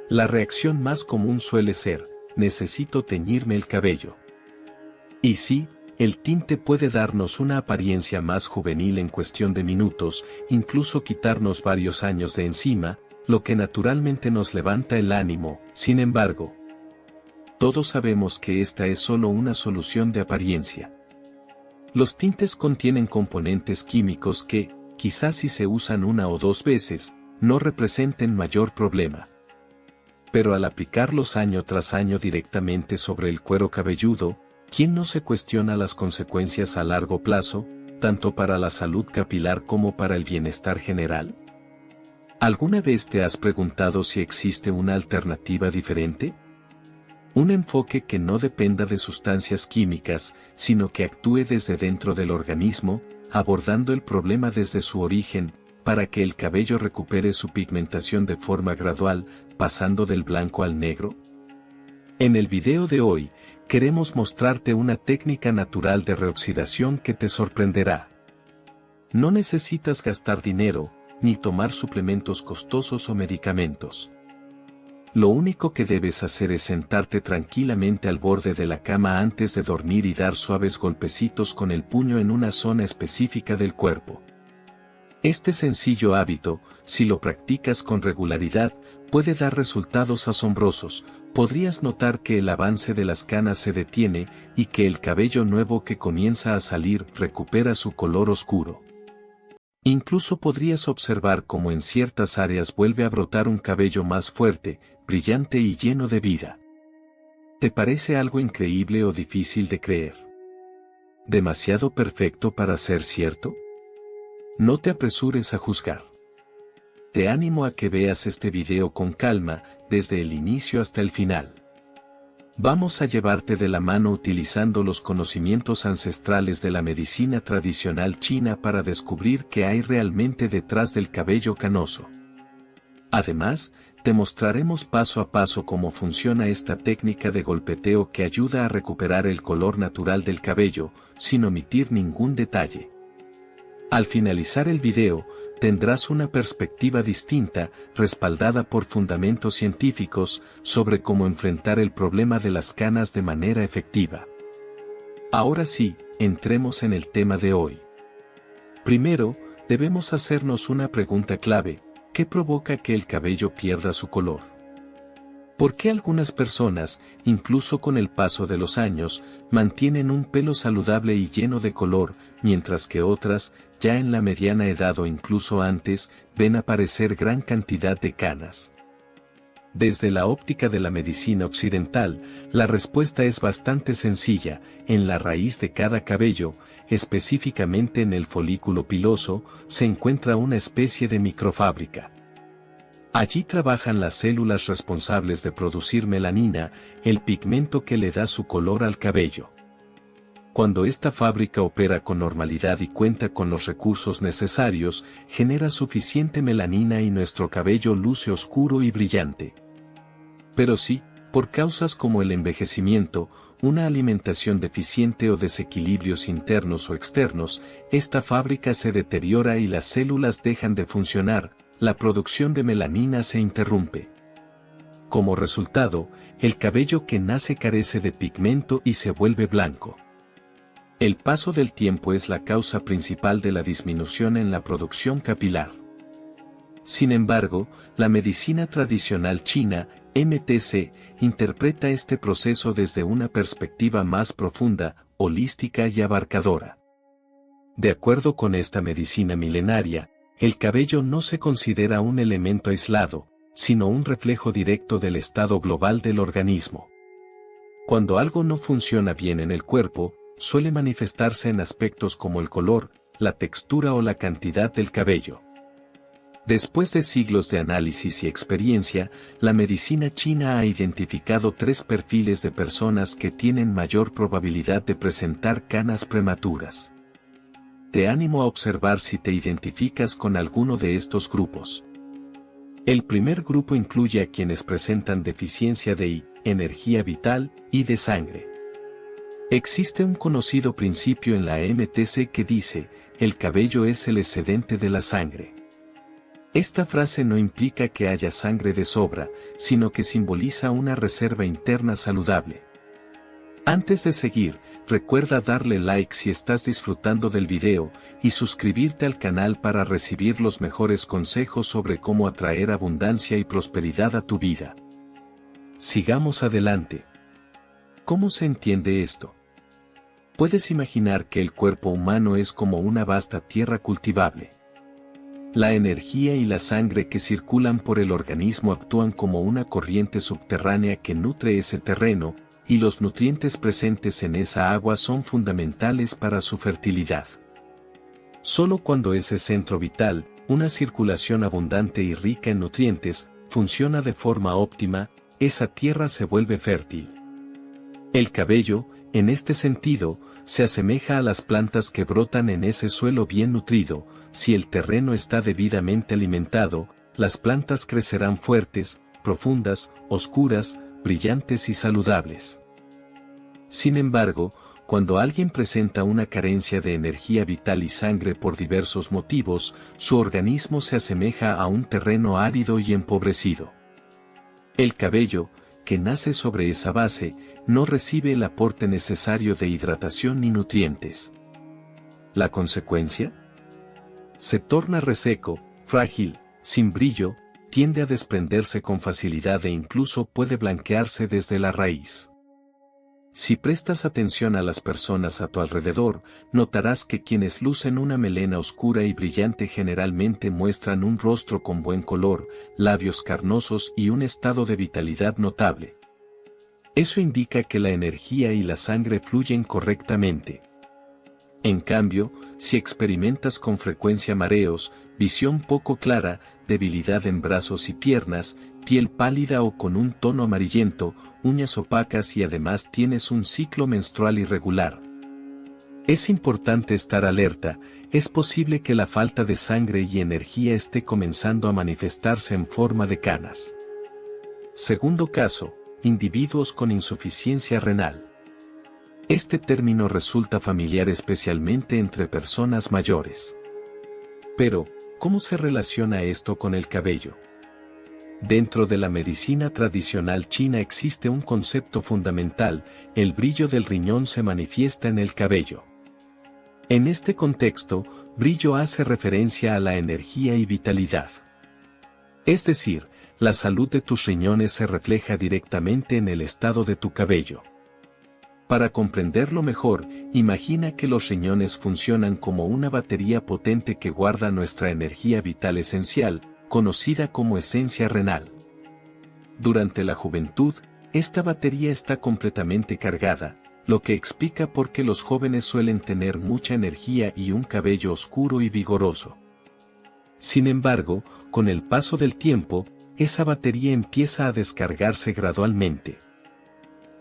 Speaker 1: La reacción más común suele ser, necesito teñirme el cabello. Y sí, el tinte puede darnos una apariencia más juvenil en cuestión de minutos, incluso quitarnos varios años de encima, lo que naturalmente nos levanta el ánimo. Sin embargo, todos sabemos que esta es solo una solución de apariencia. Los tintes contienen componentes químicos que, quizás si se usan 1 o 2 veces, no representen mayor problema. Pero al aplicarlos año tras año directamente sobre el cuero cabelludo, ¿Quién no se cuestiona las consecuencias a largo plazo, tanto para la salud capilar como para el bienestar general? ¿Alguna vez te has preguntado si existe una alternativa diferente? Un enfoque que no dependa de sustancias químicas, sino que actúe desde dentro del organismo, abordando el problema desde su origen, para que el cabello recupere su pigmentación de forma gradual, pasando del blanco al negro. En el video de hoy, queremos mostrarte una técnica natural de reoxidación que te sorprenderá. No necesitas gastar dinero, ni tomar suplementos costosos o medicamentos. Lo único que debes hacer es sentarte tranquilamente al borde de la cama antes de dormir y dar suaves golpecitos con el puño en una zona específica del cuerpo. Este sencillo hábito, si lo practicas con regularidad, puede dar resultados asombrosos. Podrías notar que el avance de las canas se detiene y que el cabello nuevo que comienza a salir recupera su color oscuro. Incluso podrías observar cómo en ciertas áreas vuelve a brotar un cabello más fuerte, brillante y lleno de vida. ¿Te parece algo increíble o difícil de creer? ¿Demasiado perfecto para ser cierto? No te apresures a juzgar. Te animo a que veas este video con calma, desde el inicio hasta el final. Vamos a llevarte de la mano utilizando los conocimientos ancestrales de la medicina tradicional china para descubrir qué hay realmente detrás del cabello canoso. Además, te mostraremos paso a paso cómo funciona esta técnica de golpeteo que ayuda a recuperar el color natural del cabello, sin omitir ningún detalle. Al finalizar el video, tendrás una perspectiva distinta, respaldada por fundamentos científicos, sobre cómo enfrentar el problema de las canas de manera efectiva. Ahora sí, entremos en el tema de hoy. Primero, debemos hacernos una pregunta clave: ¿qué provoca que el cabello pierda su color? ¿Por qué algunas personas, incluso con el paso de los años, mantienen un pelo saludable y lleno de color, mientras que otras, ya en la mediana edad o incluso antes, ven aparecer gran cantidad de canas? Desde la óptica de la medicina occidental, la respuesta es bastante sencilla: en la raíz de cada cabello, específicamente en el folículo piloso, se encuentra una especie de microfábrica. Allí trabajan las células responsables de producir melanina, el pigmento que le da su color al cabello. Cuando esta fábrica opera con normalidad y cuenta con los recursos necesarios, genera suficiente melanina y nuestro cabello luce oscuro y brillante. Pero si, por causas como el envejecimiento, una alimentación deficiente o desequilibrios internos o externos, esta fábrica se deteriora y las células dejan de funcionar, la producción de melanina se interrumpe. Como resultado, el cabello que nace carece de pigmento y se vuelve blanco. El paso del tiempo es la causa principal de la disminución en la producción capilar. Sin embargo, la medicina tradicional china, MTC, interpreta este proceso desde una perspectiva más profunda, holística y abarcadora. De acuerdo con esta medicina milenaria, el cabello no se considera un elemento aislado, sino un reflejo directo del estado global del organismo. Cuando algo no funciona bien en el cuerpo, suele manifestarse en aspectos como el color, la textura o la cantidad del cabello. Después de siglos de análisis y experiencia, la medicina china ha identificado 3 perfiles de personas que tienen mayor probabilidad de presentar canas prematuras. Te animo a observar si te identificas con alguno de estos grupos. El primer grupo incluye a quienes presentan deficiencia de energía vital y de sangre. Existe un conocido principio en la MTC que dice: el cabello es el excedente de la sangre. Esta frase no implica que haya sangre de sobra, sino que simboliza una reserva interna saludable. Antes de seguir, recuerda darle like si estás disfrutando del video, y suscribirte al canal para recibir los mejores consejos sobre cómo atraer abundancia y prosperidad a tu vida. Sigamos adelante. ¿Cómo se entiende esto? Puedes imaginar que el cuerpo humano es como una vasta tierra cultivable. La energía y la sangre que circulan por el organismo actúan como una corriente subterránea que nutre ese terreno, y los nutrientes presentes en esa agua son fundamentales para su fertilidad. Solo cuando ese centro vital, una circulación abundante y rica en nutrientes, funciona de forma óptima, esa tierra se vuelve fértil. El cabello, en este sentido, se asemeja a las plantas que brotan en ese suelo bien nutrido. Si el terreno está debidamente alimentado, las plantas crecerán fuertes, profundas, oscuras, brillantes y saludables. Sin embargo, cuando alguien presenta una carencia de energía vital y sangre por diversos motivos, su organismo se asemeja a un terreno árido y empobrecido. El cabello, que nace sobre esa base, no recibe el aporte necesario de hidratación ni nutrientes. ¿La consecuencia? Se torna reseco, frágil, sin brillo, tiende a desprenderse con facilidad e incluso puede blanquearse desde la raíz. Si prestas atención a las personas a tu alrededor, notarás que quienes lucen una melena oscura y brillante generalmente muestran un rostro con buen color, labios carnosos y un estado de vitalidad notable. Eso indica que la energía y la sangre fluyen correctamente. En cambio, si experimentas con frecuencia mareos, visión poco clara, debilidad en brazos y piernas, piel pálida o con un tono amarillento, uñas opacas y además tienes un ciclo menstrual irregular. Es importante estar alerta, es posible que la falta de sangre y energía esté comenzando a manifestarse en forma de canas. Segundo caso, individuos con insuficiencia renal. Este término resulta familiar especialmente entre personas mayores. Pero, ¿cómo se relaciona esto con el cabello? Dentro de la medicina tradicional china existe un concepto fundamental: el brillo del riñón se manifiesta en el cabello. En este contexto, brillo hace referencia a la energía y vitalidad. Es decir, la salud de tus riñones se refleja directamente en el estado de tu cabello. Para comprenderlo mejor, imagina que los riñones funcionan como una batería potente que guarda nuestra energía vital esencial, conocida como esencia renal. Durante la juventud, esta batería está completamente cargada, lo que explica por qué los jóvenes suelen tener mucha energía y un cabello oscuro y vigoroso. Sin embargo, con el paso del tiempo, esa batería empieza a descargarse gradualmente.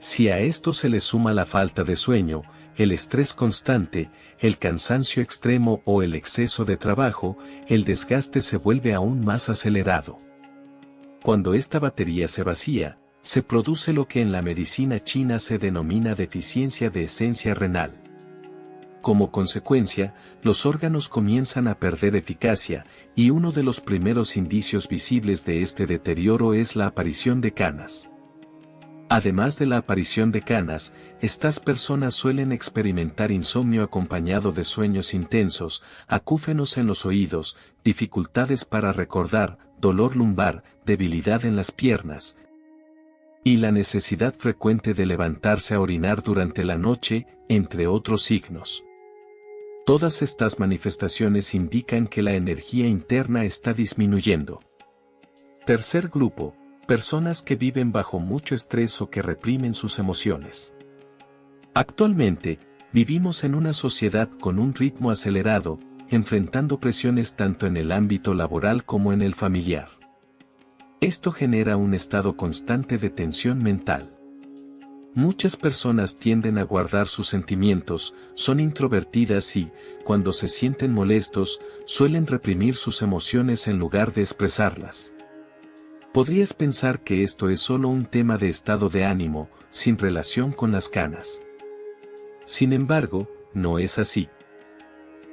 Speaker 1: Si a esto se le suma la falta de sueño, el estrés constante, el cansancio extremo o el exceso de trabajo, el desgaste se vuelve aún más acelerado. Cuando esta batería se vacía, se produce lo que en la medicina china se denomina deficiencia de esencia renal. Como consecuencia, los órganos comienzan a perder eficacia, y uno de los primeros indicios visibles de este deterioro es la aparición de canas. Además de la aparición de canas, estas personas suelen experimentar insomnio acompañado de sueños intensos, acúfenos en los oídos, dificultades para recordar, dolor lumbar, debilidad en las piernas, y la necesidad frecuente de levantarse a orinar durante la noche, entre otros signos. Todas estas manifestaciones indican que la energía interna está disminuyendo. Tercer grupo: personas que viven bajo mucho estrés o que reprimen sus emociones. Actualmente, vivimos en una sociedad con un ritmo acelerado, enfrentando presiones tanto en el ámbito laboral como en el familiar. Esto genera un estado constante de tensión mental. Muchas personas tienden a guardar sus sentimientos, son introvertidas y, cuando se sienten molestos, suelen reprimir sus emociones en lugar de expresarlas. Podrías pensar que esto es solo un tema de estado de ánimo, sin relación con las canas. Sin embargo, no es así.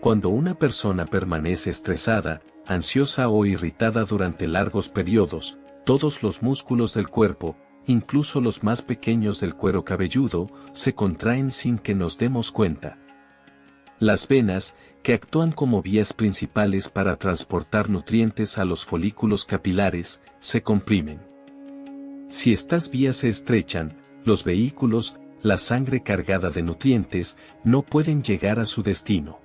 Speaker 1: Cuando una persona permanece estresada, ansiosa o irritada durante largos periodos, todos los músculos del cuerpo, incluso los más pequeños del cuero cabelludo, se contraen sin que nos demos cuenta. Las venas, que actúan como vías principales para transportar nutrientes a los folículos capilares, se comprimen. Si estas vías se estrechan, los vehículos, la sangre cargada de nutrientes, no pueden llegar a su destino.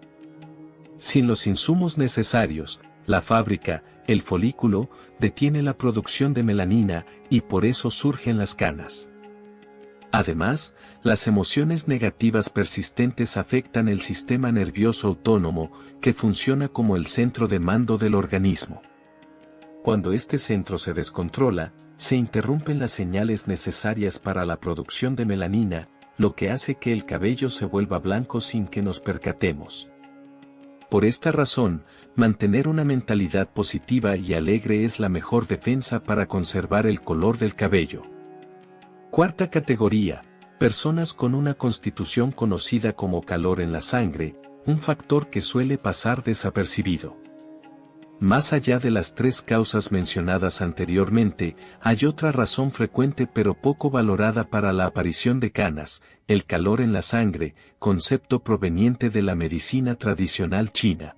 Speaker 1: Sin los insumos necesarios, la fábrica, el folículo, detiene la producción de melanina, y por eso surgen las canas. Además, las emociones negativas persistentes afectan el sistema nervioso autónomo, que funciona como el centro de mando del organismo. Cuando este centro se descontrola, se interrumpen las señales necesarias para la producción de melanina, lo que hace que el cabello se vuelva blanco sin que nos percatemos. Por esta razón, mantener una mentalidad positiva y alegre es la mejor defensa para conservar el color del cabello. Cuarta categoría: personas con una constitución conocida como calor en la sangre, un factor que suele pasar desapercibido. Más allá de las tres causas mencionadas anteriormente, hay otra razón frecuente pero poco valorada para la aparición de canas: el calor en la sangre, concepto proveniente de la medicina tradicional china.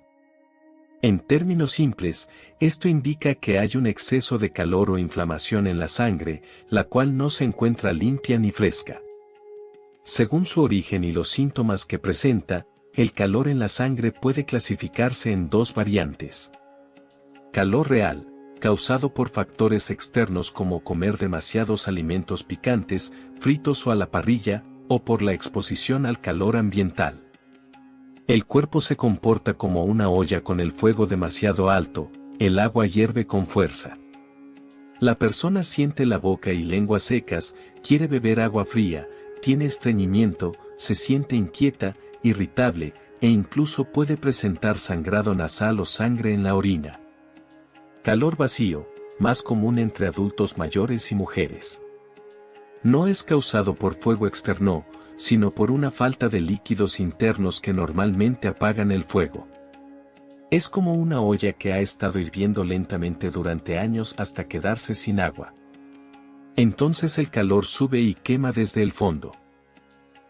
Speaker 1: En términos simples, esto indica que hay un exceso de calor o inflamación en la sangre, la cual no se encuentra limpia ni fresca. Según su origen y los síntomas que presenta, el calor en la sangre puede clasificarse en dos variantes. Calor real, causado por factores externos como comer demasiados alimentos picantes, fritos o a la parrilla, o por la exposición al calor ambiental. El cuerpo se comporta como una olla con el fuego demasiado alto, el agua hierve con fuerza. La persona siente la boca y lengua secas, quiere beber agua fría, tiene estreñimiento, se siente inquieta, irritable, e incluso puede presentar sangrado nasal o sangre en la orina. Calor vacío, más común entre adultos mayores y mujeres. No es causado por fuego externo, sino por una falta de líquidos internos que normalmente apagan el fuego. Es como una olla que ha estado hirviendo lentamente durante años hasta quedarse sin agua. Entonces el calor sube y quema desde el fondo.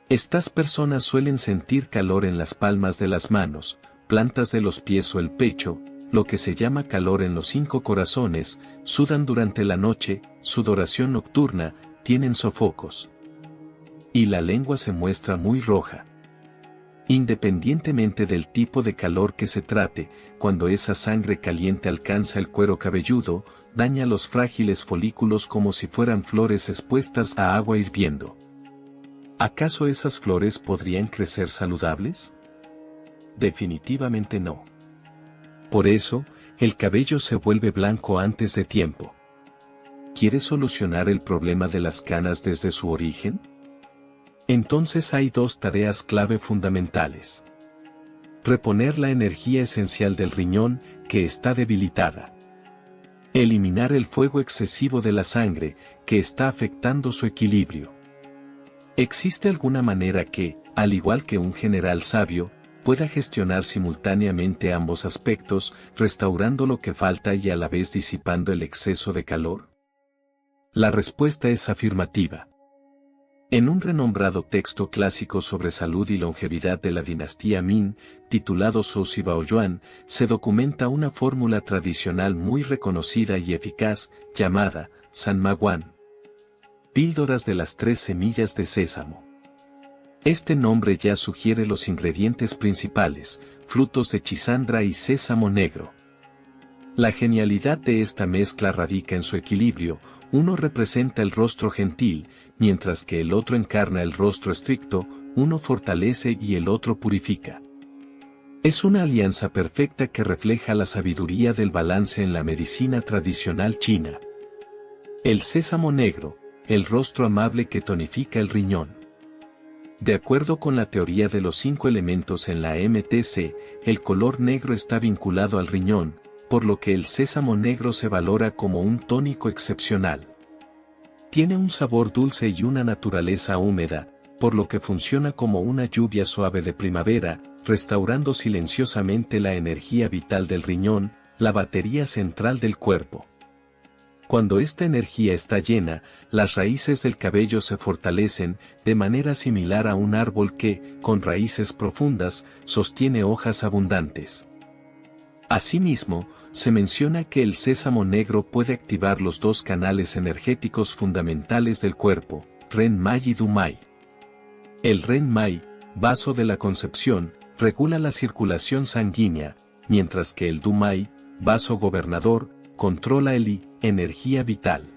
Speaker 1: Estas personas suelen sentir calor en las palmas de las manos, plantas de los pies o el pecho, lo que se llama calor en los 5 corazones, sudan durante la noche, sudoración nocturna, tienen sofocos. Y la lengua se muestra muy roja. Independientemente del tipo de calor que se trate, cuando esa sangre caliente alcanza el cuero cabelludo, daña los frágiles folículos como si fueran flores expuestas a agua hirviendo. ¿Acaso esas flores podrían crecer saludables? Definitivamente no. Por eso, el cabello se vuelve blanco antes de tiempo. ¿Quieres solucionar el problema de las canas desde su origen? Entonces hay dos tareas clave fundamentales. Reponer la energía esencial del riñón, que está debilitada. Eliminar el fuego excesivo de la sangre, que está afectando su equilibrio. ¿Existe alguna manera que, al igual que un general sabio, pueda gestionar simultáneamente ambos aspectos, restaurando lo que falta y a la vez disipando el exceso de calor? La respuesta es afirmativa. En un renombrado texto clásico sobre salud y longevidad de la dinastía Ming, titulado Zhou Baoyuan, se documenta una fórmula tradicional muy reconocida y eficaz, llamada Sanmaguan. Píldoras de las 3 semillas de sésamo. Este nombre ya sugiere los ingredientes principales: frutos de chisandra y sésamo negro. La genialidad de esta mezcla radica en su equilibrio: uno representa el rostro gentil, mientras que el otro encarna el rostro estricto, uno fortalece y el otro purifica. Es una alianza perfecta que refleja la sabiduría del balance en la medicina tradicional china. El sésamo negro, el rostro amable que tonifica el riñón. De acuerdo con la teoría de los 5 elementos en la MTC, el color negro está vinculado al riñón, por lo que el sésamo negro se valora como un tónico excepcional. Tiene un sabor dulce y una naturaleza húmeda, por lo que funciona como una lluvia suave de primavera, restaurando silenciosamente la energía vital del riñón, la batería central del cuerpo. Cuando esta energía está llena, las raíces del cabello se fortalecen, de manera similar a un árbol que, con raíces profundas, sostiene hojas abundantes. Asimismo, se menciona que el sésamo negro puede activar los 2 canales energéticos fundamentales del cuerpo, Ren Mai y Du Mai. El Ren Mai, vaso de la concepción, regula la circulación sanguínea, mientras que el Du Mai, vaso gobernador, controla el Yi, energía vital.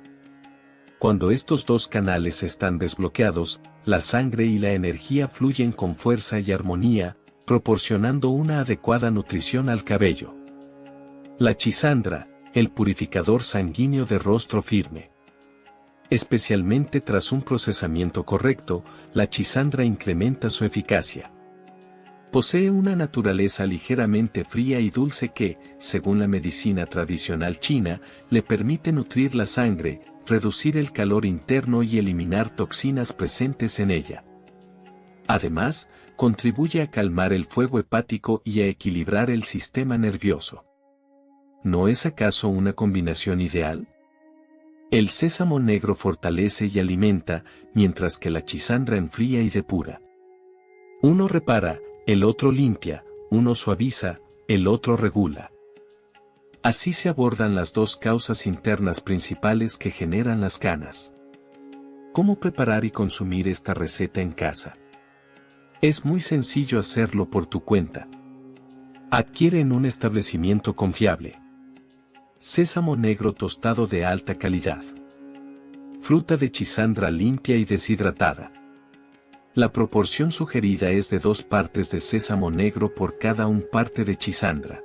Speaker 1: Cuando estos dos canales están desbloqueados, la sangre y la energía fluyen con fuerza y armonía, proporcionando una adecuada nutrición al cabello. La chisandra, el purificador sanguíneo de rostro firme. Especialmente tras un procesamiento correcto, la chisandra incrementa su eficacia. Posee una naturaleza ligeramente fría y dulce que, según la medicina tradicional china, le permite nutrir la sangre, reducir el calor interno y eliminar toxinas presentes en ella. Además, contribuye a calmar el fuego hepático y a equilibrar el sistema nervioso. ¿No es acaso una combinación ideal? El sésamo negro fortalece y alimenta, mientras que la chisandra enfría y depura. Uno repara, el otro limpia, uno suaviza, el otro regula. Así se abordan las dos causas internas principales que generan las canas. ¿Cómo preparar y consumir esta receta en casa? Es muy sencillo hacerlo por tu cuenta. Adquiere en un establecimiento confiable. Sésamo negro tostado de alta calidad. Fruta de chisandra limpia y deshidratada. La proporción sugerida es de 2 partes de sésamo negro por cada 1 parte de chisandra.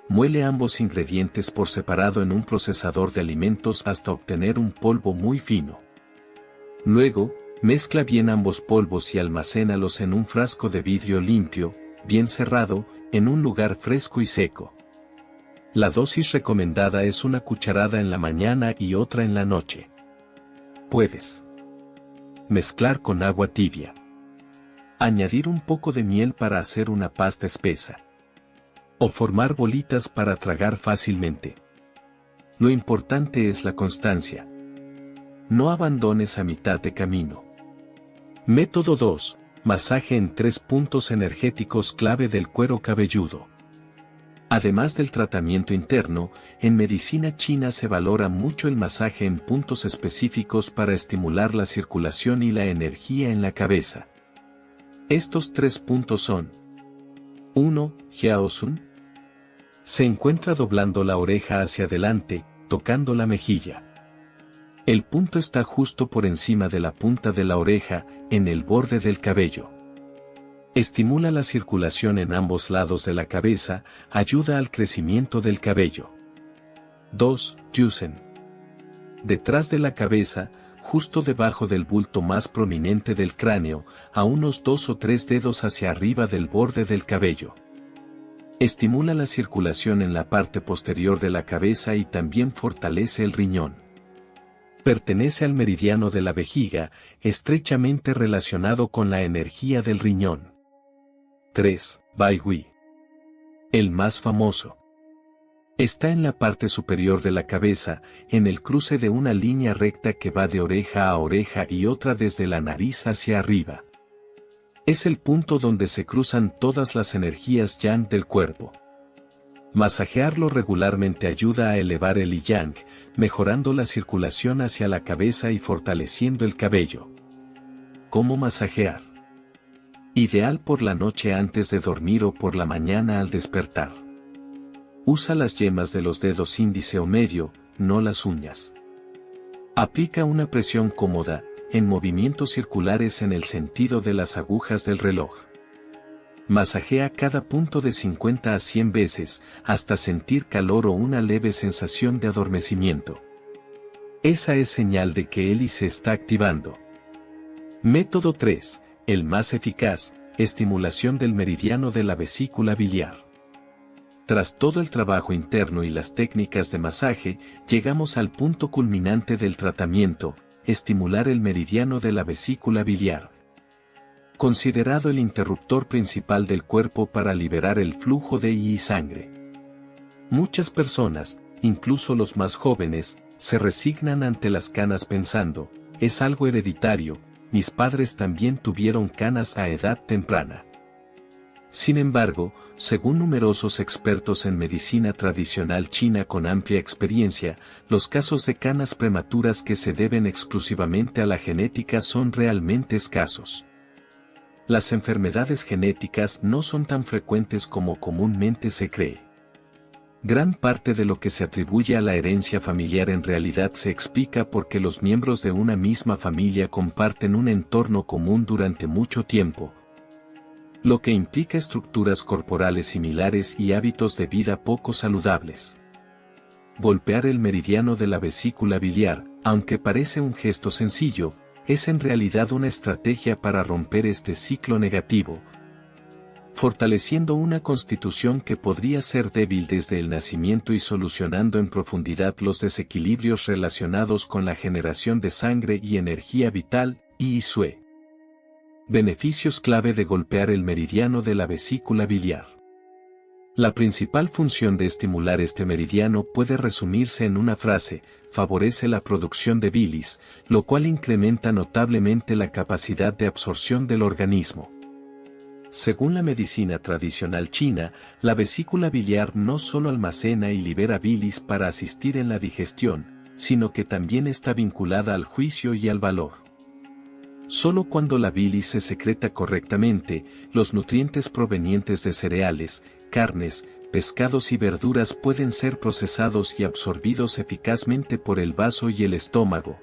Speaker 1: Muele ambos ingredientes por separado en un procesador de alimentos hasta obtener un polvo muy fino. Luego, mezcla bien ambos polvos y almacénalos en un frasco de vidrio limpio, bien cerrado, en un lugar fresco y seco. La dosis recomendada es 1 cucharada en la mañana y otra en la noche. Puedes mezclar con agua tibia. Añadir un poco de miel para hacer una pasta espesa. O formar bolitas para tragar fácilmente. Lo importante es la constancia. No abandones a mitad de camino. Método 2. Masaje en 3 puntos energéticos clave del cuero cabelludo. Además del tratamiento interno, en medicina china se valora mucho el masaje en puntos específicos para estimular la circulación y la energía en la cabeza. Estos 3 puntos son: 1. Jiaosun. Se encuentra doblando la oreja hacia adelante, tocando la mejilla. El punto está justo por encima de la punta de la oreja, en el borde del cabello. Estimula la circulación en ambos lados de la cabeza, ayuda al crecimiento del cabello. 2. Yusen. Detrás de la cabeza, justo debajo del bulto más prominente del cráneo, a unos 2 o 3 dedos hacia arriba del borde del cabello. Estimula la circulación en la parte posterior de la cabeza y también fortalece el riñón. Pertenece al meridiano de la vejiga, estrechamente relacionado con la energía del riñón. 3. Bai Hui. El más famoso. Está en la parte superior de la cabeza, en el cruce de una línea recta que va de oreja a oreja y otra desde la nariz hacia arriba. Es el punto donde se cruzan todas las energías yang del cuerpo. Masajearlo regularmente ayuda a elevar el Yi Yang, mejorando la circulación hacia la cabeza y fortaleciendo el cabello. ¿Cómo masajear? Ideal por la noche antes de dormir o por la mañana al despertar. Usa las yemas de los dedos índice o medio, no las uñas. Aplica una presión cómoda, en movimientos circulares en el sentido de las agujas del reloj. Masajea cada punto de 50 a 100 veces, hasta sentir calor o una leve sensación de adormecimiento. Esa es señal de que el Yi se está activando. Método 3. El más eficaz, estimulación del meridiano de la vesícula biliar. Tras todo el trabajo interno y las técnicas de masaje, llegamos al punto culminante del tratamiento, estimular el meridiano de la vesícula biliar. Considerado el interruptor principal del cuerpo para liberar el flujo de Yi y sangre. Muchas personas, incluso los más jóvenes, se resignan ante las canas pensando, es algo hereditario, mis padres también tuvieron canas a edad temprana. Sin embargo, según numerosos expertos en medicina tradicional china con amplia experiencia, los casos de canas prematuras que se deben exclusivamente a la genética son realmente escasos. Las enfermedades genéticas no son tan frecuentes como comúnmente se cree. Gran parte de lo que se atribuye a la herencia familiar en realidad se explica porque los miembros de una misma familia comparten un entorno común durante mucho tiempo, lo que implica estructuras corporales similares y hábitos de vida poco saludables. Golpear el meridiano de la vesícula biliar, aunque parece un gesto sencillo, es en realidad una estrategia para romper este ciclo negativo, fortaleciendo una constitución que podría ser débil desde el nacimiento y solucionando en profundidad los desequilibrios relacionados con la generación de sangre y energía vital, ISUE. Beneficios clave de golpear el meridiano de la vesícula biliar. La principal función de estimular este meridiano puede resumirse en una frase: favorece la producción de bilis, lo cual incrementa notablemente la capacidad de absorción del organismo. Según la medicina tradicional china, la vesícula biliar no solo almacena y libera bilis para asistir en la digestión, sino que también está vinculada al juicio y al valor. Solo cuando la bilis se secreta correctamente, los nutrientes provenientes de cereales, carnes, pescados y verduras pueden ser procesados y absorbidos eficazmente por el vaso y el estómago,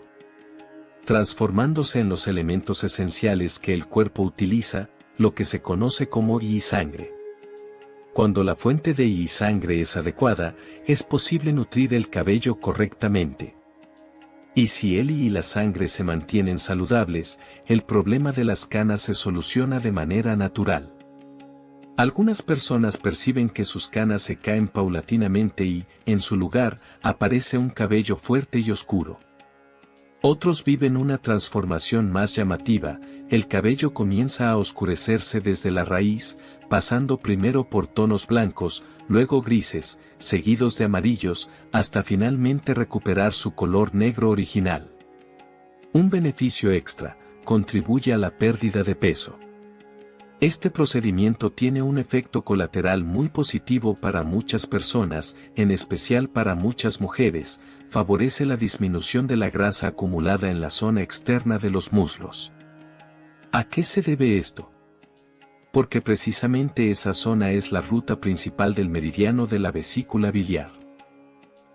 Speaker 1: transformándose en los elementos esenciales que el cuerpo utiliza, lo que se conoce como I-sangre. Cuando la fuente de I-sangre es adecuada, es posible nutrir el cabello correctamente. Y si el I y la sangre se mantienen saludables, el problema de las canas se soluciona de manera natural. Algunas personas perciben que sus canas se caen paulatinamente y, en su lugar, aparece un cabello fuerte y oscuro. Otros viven una transformación más llamativa: el cabello comienza a oscurecerse desde la raíz, pasando primero por tonos blancos, luego grises, seguidos de amarillos, hasta finalmente recuperar su color negro original. Un beneficio extra: contribuye a la pérdida de peso. Este procedimiento tiene un efecto colateral muy positivo para muchas personas, en especial para muchas mujeres: favorece la disminución de la grasa acumulada en la zona externa de los muslos. ¿A qué se debe esto? Porque precisamente esa zona es la ruta principal del meridiano de la vesícula biliar.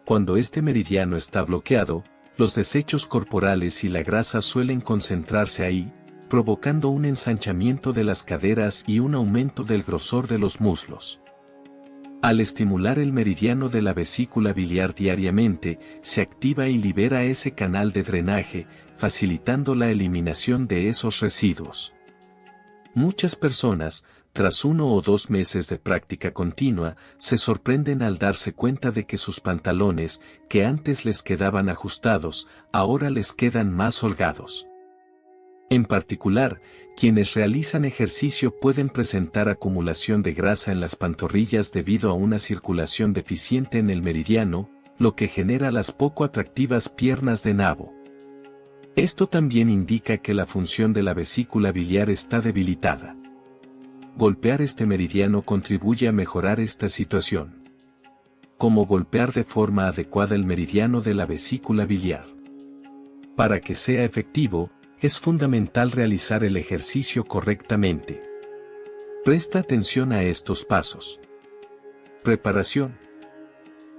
Speaker 1: Cuando este meridiano está bloqueado, los desechos corporales y la grasa suelen concentrarse ahí, provocando un ensanchamiento de las caderas y un aumento del grosor de los muslos. Al estimular el meridiano de la vesícula biliar diariamente, se activa y libera ese canal de drenaje, facilitando la eliminación de esos residuos. Muchas personas, tras 1 o 2 meses de práctica continua, se sorprenden al darse cuenta de que sus pantalones, que antes les quedaban ajustados, ahora les quedan más holgados. En particular, quienes realizan ejercicio pueden presentar acumulación de grasa en las pantorrillas debido a una circulación deficiente en el meridiano, lo que genera las poco atractivas piernas de nabo. Esto también indica que la función de la vesícula biliar está debilitada. Golpear este meridiano contribuye a mejorar esta situación. ¿Cómo golpear de forma adecuada el meridiano de la vesícula biliar? Para que sea efectivo, es fundamental realizar el ejercicio correctamente. Presta atención a estos pasos. Preparación.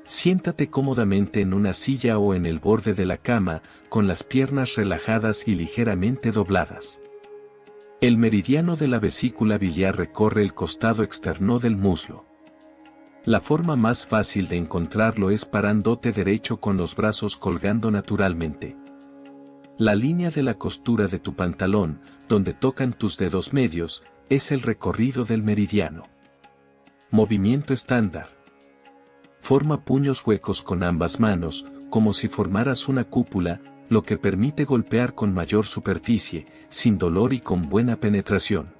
Speaker 1: Siéntate cómodamente en una silla o en el borde de la cama, con las piernas relajadas y ligeramente dobladas. El meridiano de la vesícula biliar recorre el costado externo del muslo. La forma más fácil de encontrarlo es parándote derecho con los brazos colgando naturalmente. La línea de la costura de tu pantalón, donde tocan tus dedos medios, es el recorrido del meridiano. Movimiento estándar. Forma puños huecos con ambas manos, como si formaras una cúpula, lo que permite golpear con mayor superficie, sin dolor y con buena penetración.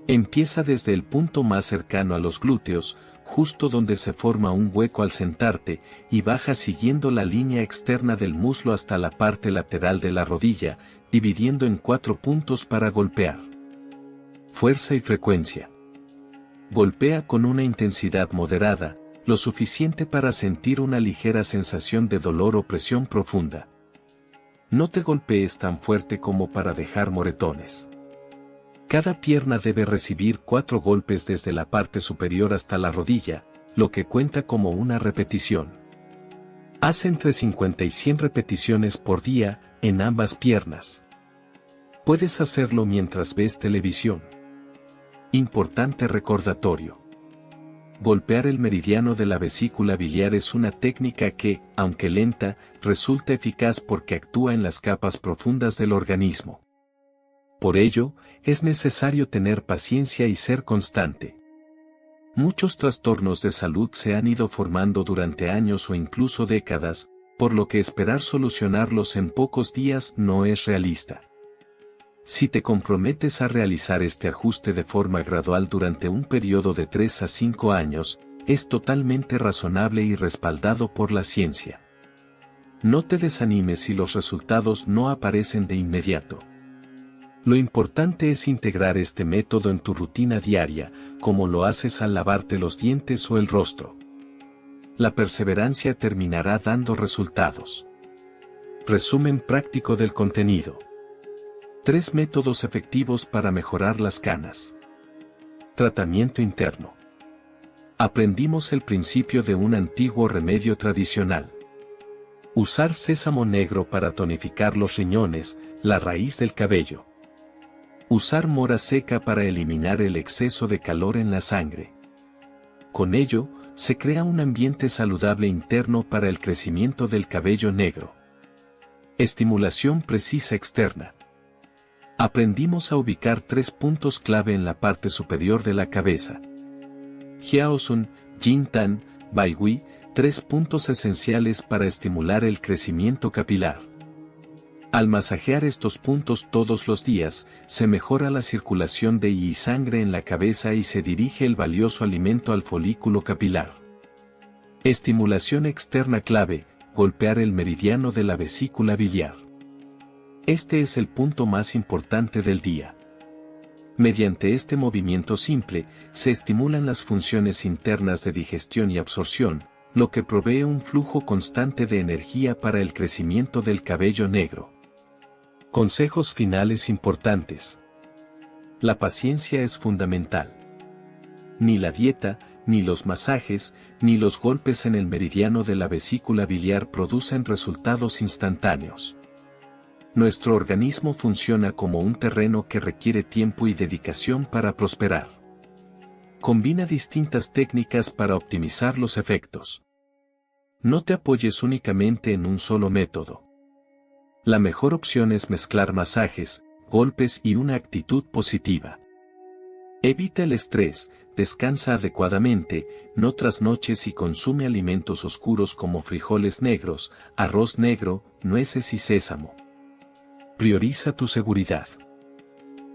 Speaker 1: Empieza desde el punto más cercano a los glúteos, justo donde se forma un hueco al sentarte, y baja siguiendo la línea externa del muslo hasta la parte lateral de la rodilla, dividiendo en 4 puntos para golpear. Fuerza y frecuencia. Golpea con una intensidad moderada, lo suficiente para sentir una ligera sensación de dolor o presión profunda. No te golpees tan fuerte como para dejar moretones. Cada pierna debe recibir 4 golpes desde la parte superior hasta la rodilla, lo que cuenta como una repetición. Haz entre 50 y 100 repeticiones por día, en ambas piernas. Puedes hacerlo mientras ves televisión. Importante recordatorio. Golpear el meridiano de la vesícula biliar es una técnica que, aunque lenta, resulta eficaz porque actúa en las capas profundas del organismo. Por ello, es necesario tener paciencia y ser constante. Muchos trastornos de salud se han ido formando durante años o incluso décadas, por lo que esperar solucionarlos en pocos días no es realista. Si te comprometes a realizar este ajuste de forma gradual durante un periodo de 3 a 5 años, es totalmente razonable y respaldado por la ciencia. No te desanimes si los resultados no aparecen de inmediato. Lo importante es integrar este método en tu rutina diaria, como lo haces al lavarte los dientes o el rostro. La perseverancia terminará dando resultados. Resumen práctico del contenido. 3 métodos efectivos para mejorar las canas. Tratamiento interno. Aprendimos el principio de un antiguo remedio tradicional. Usar sésamo negro para tonificar los riñones, la raíz del cabello. Usar mora seca para eliminar el exceso de calor en la sangre. Con ello, se crea un ambiente saludable interno para el crecimiento del cabello negro. Estimulación precisa externa. Aprendimos a ubicar 3 puntos clave en la parte superior de la cabeza. Hyaosun, Yin Tan, Bai Hui, 3 puntos esenciales para estimular el crecimiento capilar. Al masajear estos puntos todos los días, se mejora la circulación de yi y sangre en la cabeza y se dirige el valioso alimento al folículo capilar. Estimulación externa clave, golpear el meridiano de la vesícula biliar. Este es el punto más importante del día. Mediante este movimiento simple, se estimulan las funciones internas de digestión y absorción, lo que provee un flujo constante de energía para el crecimiento del cabello negro. Consejos finales importantes. La paciencia es fundamental. Ni la dieta, ni los masajes, ni los golpes en el meridiano de la vesícula biliar producen resultados instantáneos. Nuestro organismo funciona como un terreno que requiere tiempo y dedicación para prosperar. Combina distintas técnicas para optimizar los efectos. No te apoyes únicamente en un solo método. La mejor opción es mezclar masajes, golpes y una actitud positiva. Evita el estrés, descansa adecuadamente, no trasnoches y consume alimentos oscuros como frijoles negros, arroz negro, nueces y sésamo. Prioriza tu seguridad.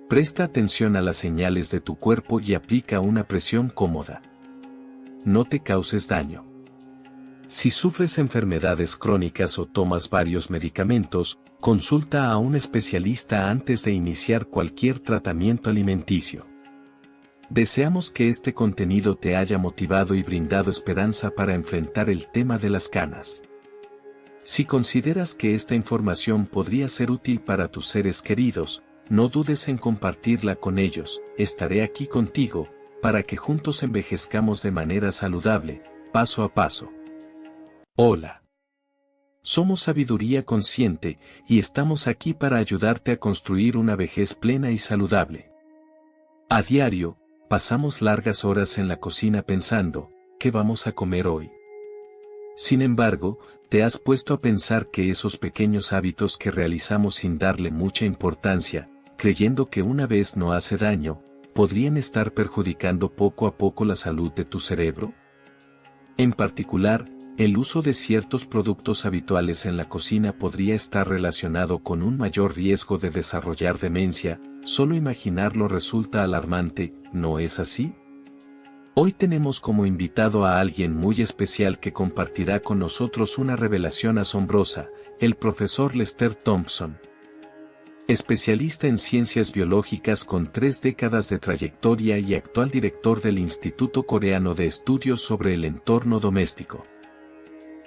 Speaker 1: Presta atención a las señales de tu cuerpo y aplica una presión cómoda. No te causes daño. Si sufres enfermedades crónicas o tomas varios medicamentos, consulta a un especialista antes de iniciar cualquier tratamiento alimenticio. Deseamos que este contenido te haya motivado y brindado esperanza para enfrentar el tema de las canas. Si consideras que esta información podría ser útil para tus seres queridos, no dudes en compartirla con ellos. Estaré aquí contigo, para que juntos envejezcamos de manera saludable, paso a paso. Hola. Somos Sabiduría Consciente, y estamos aquí para ayudarte a construir una vejez plena y saludable. A diario, pasamos largas horas en la cocina pensando, ¿qué vamos a comer hoy? Sin embargo, ¿te has puesto a pensar que esos pequeños hábitos que realizamos sin darle mucha importancia, creyendo que una vez no hace daño, podrían estar perjudicando poco a poco la salud de tu cerebro? En particular, el uso de ciertos productos habituales en la cocina podría estar relacionado con un mayor riesgo de desarrollar demencia. Solo imaginarlo resulta alarmante, ¿no es así? Hoy tenemos como invitado a alguien muy especial que compartirá con nosotros una revelación asombrosa, el profesor Lester Thompson. Especialista en ciencias biológicas con 3 décadas de trayectoria y actual director del Instituto Coreano de Estudios sobre el Entorno Doméstico.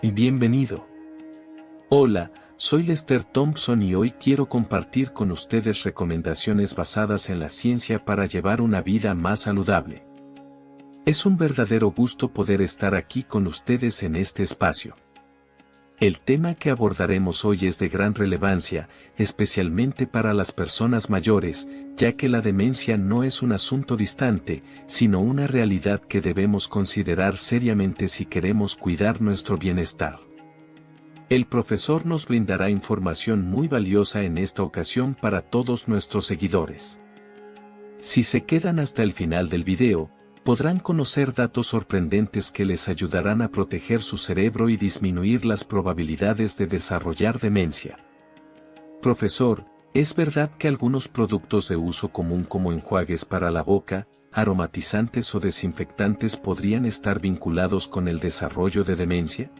Speaker 1: Bienvenido. Hola, soy Lester Thompson y hoy quiero compartir con ustedes recomendaciones basadas en la ciencia para llevar una vida más saludable. Es un verdadero gusto poder estar aquí con ustedes en este espacio. El tema que abordaremos hoy es de gran relevancia, especialmente para las personas mayores, ya que la demencia no es un asunto distante, sino una realidad que debemos considerar seriamente si queremos cuidar nuestro bienestar. El profesor nos brindará información muy valiosa en esta ocasión para todos nuestros seguidores. Si se quedan hasta el final del video, podrán conocer datos sorprendentes que les ayudarán a proteger su cerebro y disminuir las probabilidades de desarrollar demencia. Profesor, ¿es verdad que algunos productos de uso común como enjuagues para la boca, aromatizantes o desinfectantes podrían estar vinculados con el desarrollo de demencia?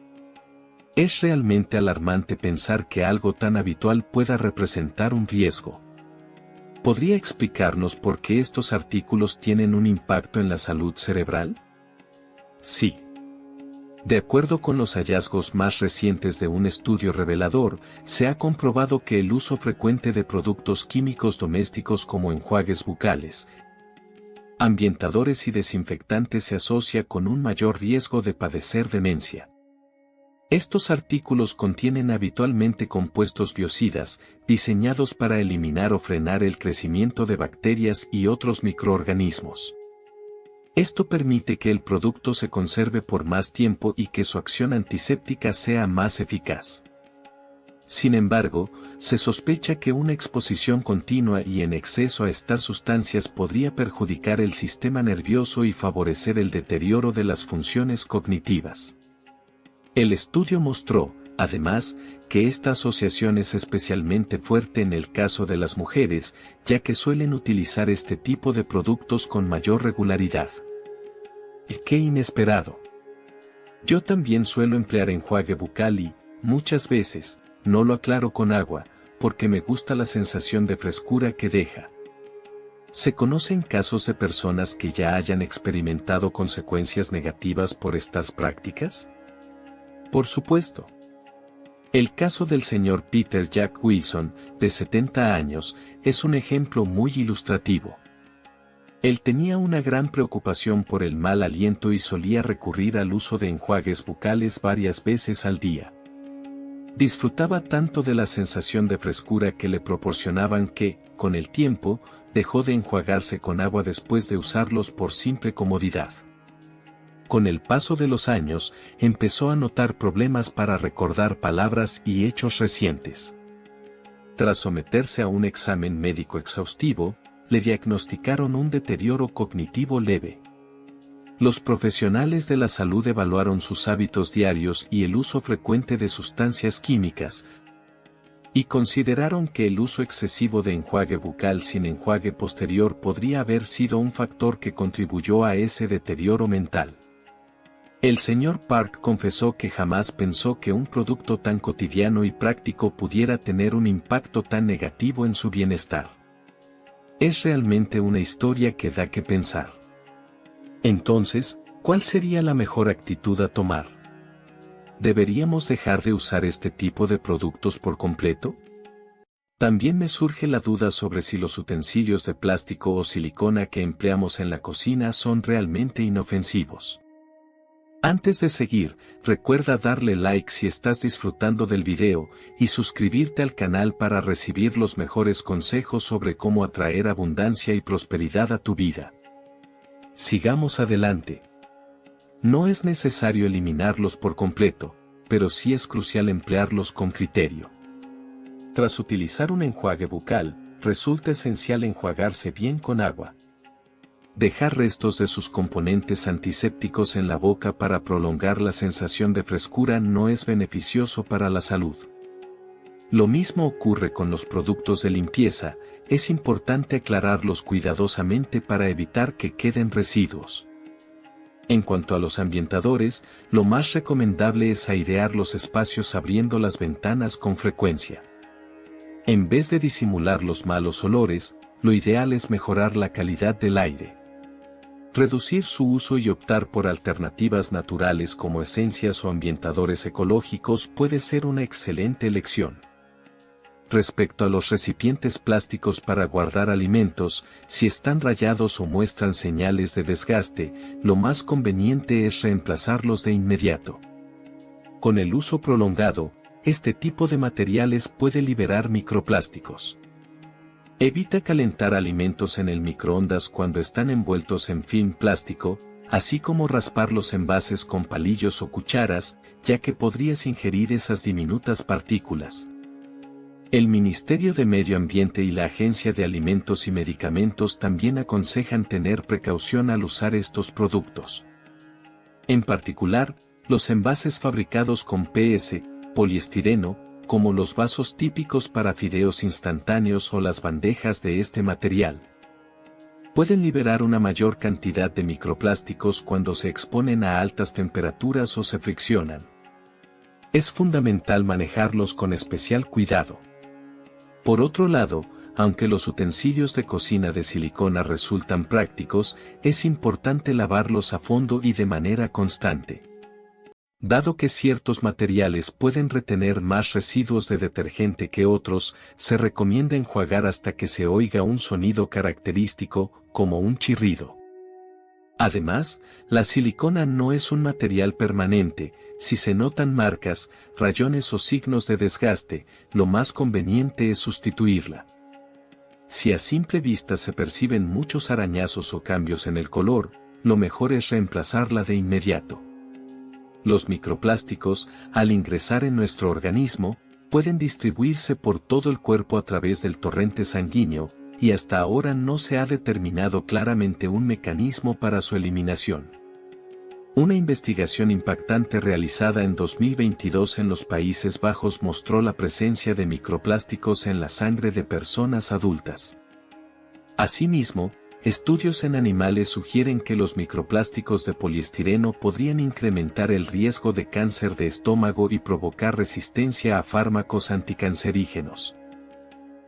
Speaker 1: Es realmente alarmante pensar que algo tan habitual pueda representar un riesgo. ¿Podría explicarnos por qué estos artículos tienen un impacto en la salud cerebral? Sí. De acuerdo con los hallazgos más recientes de un estudio revelador, se ha comprobado que el uso frecuente de productos químicos domésticos como enjuagues bucales, ambientadores y desinfectantes se asocia con un mayor riesgo de padecer demencia. Estos artículos contienen habitualmente compuestos biocidas, diseñados para eliminar o frenar el crecimiento de bacterias y otros microorganismos. Esto permite que el producto se conserve por más tiempo y que su acción antiséptica sea más eficaz. Sin embargo, se sospecha que una exposición continua y en exceso a estas sustancias podría perjudicar el sistema nervioso y favorecer el deterioro de las funciones cognitivas. El estudio mostró, además, que esta asociación es especialmente fuerte en el caso de las mujeres, ya que suelen utilizar este tipo de productos con mayor regularidad. ¡Qué inesperado! Yo también suelo emplear enjuague bucal y, muchas veces, no lo aclaro con agua, porque me gusta la sensación de frescura que deja. ¿Se conocen casos de personas que ya hayan experimentado consecuencias negativas por estas prácticas? Por supuesto. El caso del señor Peter Jack Wilson, de 70 años, es un ejemplo muy ilustrativo. Él tenía una gran preocupación por el mal aliento y solía recurrir al uso de enjuagues bucales varias veces al día. Disfrutaba tanto de la sensación de frescura que le proporcionaban que, con el tiempo, dejó de enjuagarse con agua después de usarlos por simple comodidad. Con el paso de los años, empezó a notar problemas para recordar palabras y hechos recientes. Tras someterse a un examen médico exhaustivo, le diagnosticaron un deterioro cognitivo leve. Los profesionales de la salud evaluaron sus hábitos diarios y el uso frecuente de sustancias químicas, y consideraron que el uso excesivo de enjuague bucal sin enjuague posterior podría haber sido un factor que contribuyó a ese deterioro mental. El señor Park confesó que jamás pensó que un producto tan cotidiano y práctico pudiera tener un impacto tan negativo en su bienestar. Es realmente una historia que da que pensar. Entonces, ¿cuál sería la mejor actitud a tomar? ¿Deberíamos dejar de usar este tipo de productos por completo? También me surge la duda sobre si los utensilios de plástico o silicona que empleamos en la cocina son realmente inofensivos. Antes de seguir, recuerda darle like si estás disfrutando del video y suscribirte al canal para recibir los mejores consejos sobre cómo atraer abundancia y prosperidad a tu vida. Sigamos adelante. No es necesario eliminarlos por completo, pero sí es crucial emplearlos con criterio. Tras utilizar un enjuague bucal, resulta esencial enjuagarse bien con agua. Dejar restos de sus componentes antisépticos en la boca para prolongar la sensación de frescura no es beneficioso para la salud. Lo mismo ocurre con los productos de limpieza, es importante aclararlos cuidadosamente para evitar que queden residuos. En cuanto a los ambientadores, lo más recomendable es airear los espacios abriendo las ventanas con frecuencia. En vez de disimular los malos olores, lo ideal es mejorar la calidad del aire. Reducir su uso y optar por alternativas naturales como esencias o ambientadores ecológicos puede ser una excelente elección. respecto a los recipientes plásticos para guardar alimentos, si están rayados o muestran señales de desgaste, lo más conveniente es reemplazarlos de inmediato. Con el uso prolongado, este tipo de materiales puede liberar microplásticos. Evita calentar alimentos en el microondas cuando están envueltos en film plástico, así como raspar los envases con palillos o cucharas, ya que podrías ingerir esas diminutas partículas. El Ministerio de Medio Ambiente y la Agencia de Alimentos y Medicamentos también aconsejan tener precaución al usar estos productos. En particular, los envases fabricados con PS, poliestireno, como los vasos típicos para fideos instantáneos o las bandejas de este material, pueden liberar una mayor cantidad de microplásticos cuando se exponen a altas temperaturas o se friccionan. Es fundamental manejarlos con especial cuidado. Por otro lado, aunque los utensilios de cocina de silicona resultan prácticos, es importante lavarlos a fondo y de manera constante. Dado que ciertos materiales pueden retener más residuos de detergente que otros, se recomienda enjuagar hasta que se oiga un sonido característico, como un chirrido. Además, la silicona no es un material permanente. Si se notan marcas, rayones o signos de desgaste, lo más conveniente es sustituirla. Si a simple vista se perciben muchos arañazos o cambios en el color, lo mejor es reemplazarla de inmediato. Los microplásticos, al ingresar en nuestro organismo, pueden distribuirse por todo el cuerpo a través del torrente sanguíneo, y hasta ahora no se ha determinado claramente un mecanismo para su eliminación. Una investigación impactante realizada en 2022 en los Países Bajos mostró la presencia de microplásticos en la sangre de personas adultas. Asimismo, estudios en animales sugieren que los microplásticos de poliestireno podrían incrementar el riesgo de cáncer de estómago y provocar resistencia a fármacos anticancerígenos.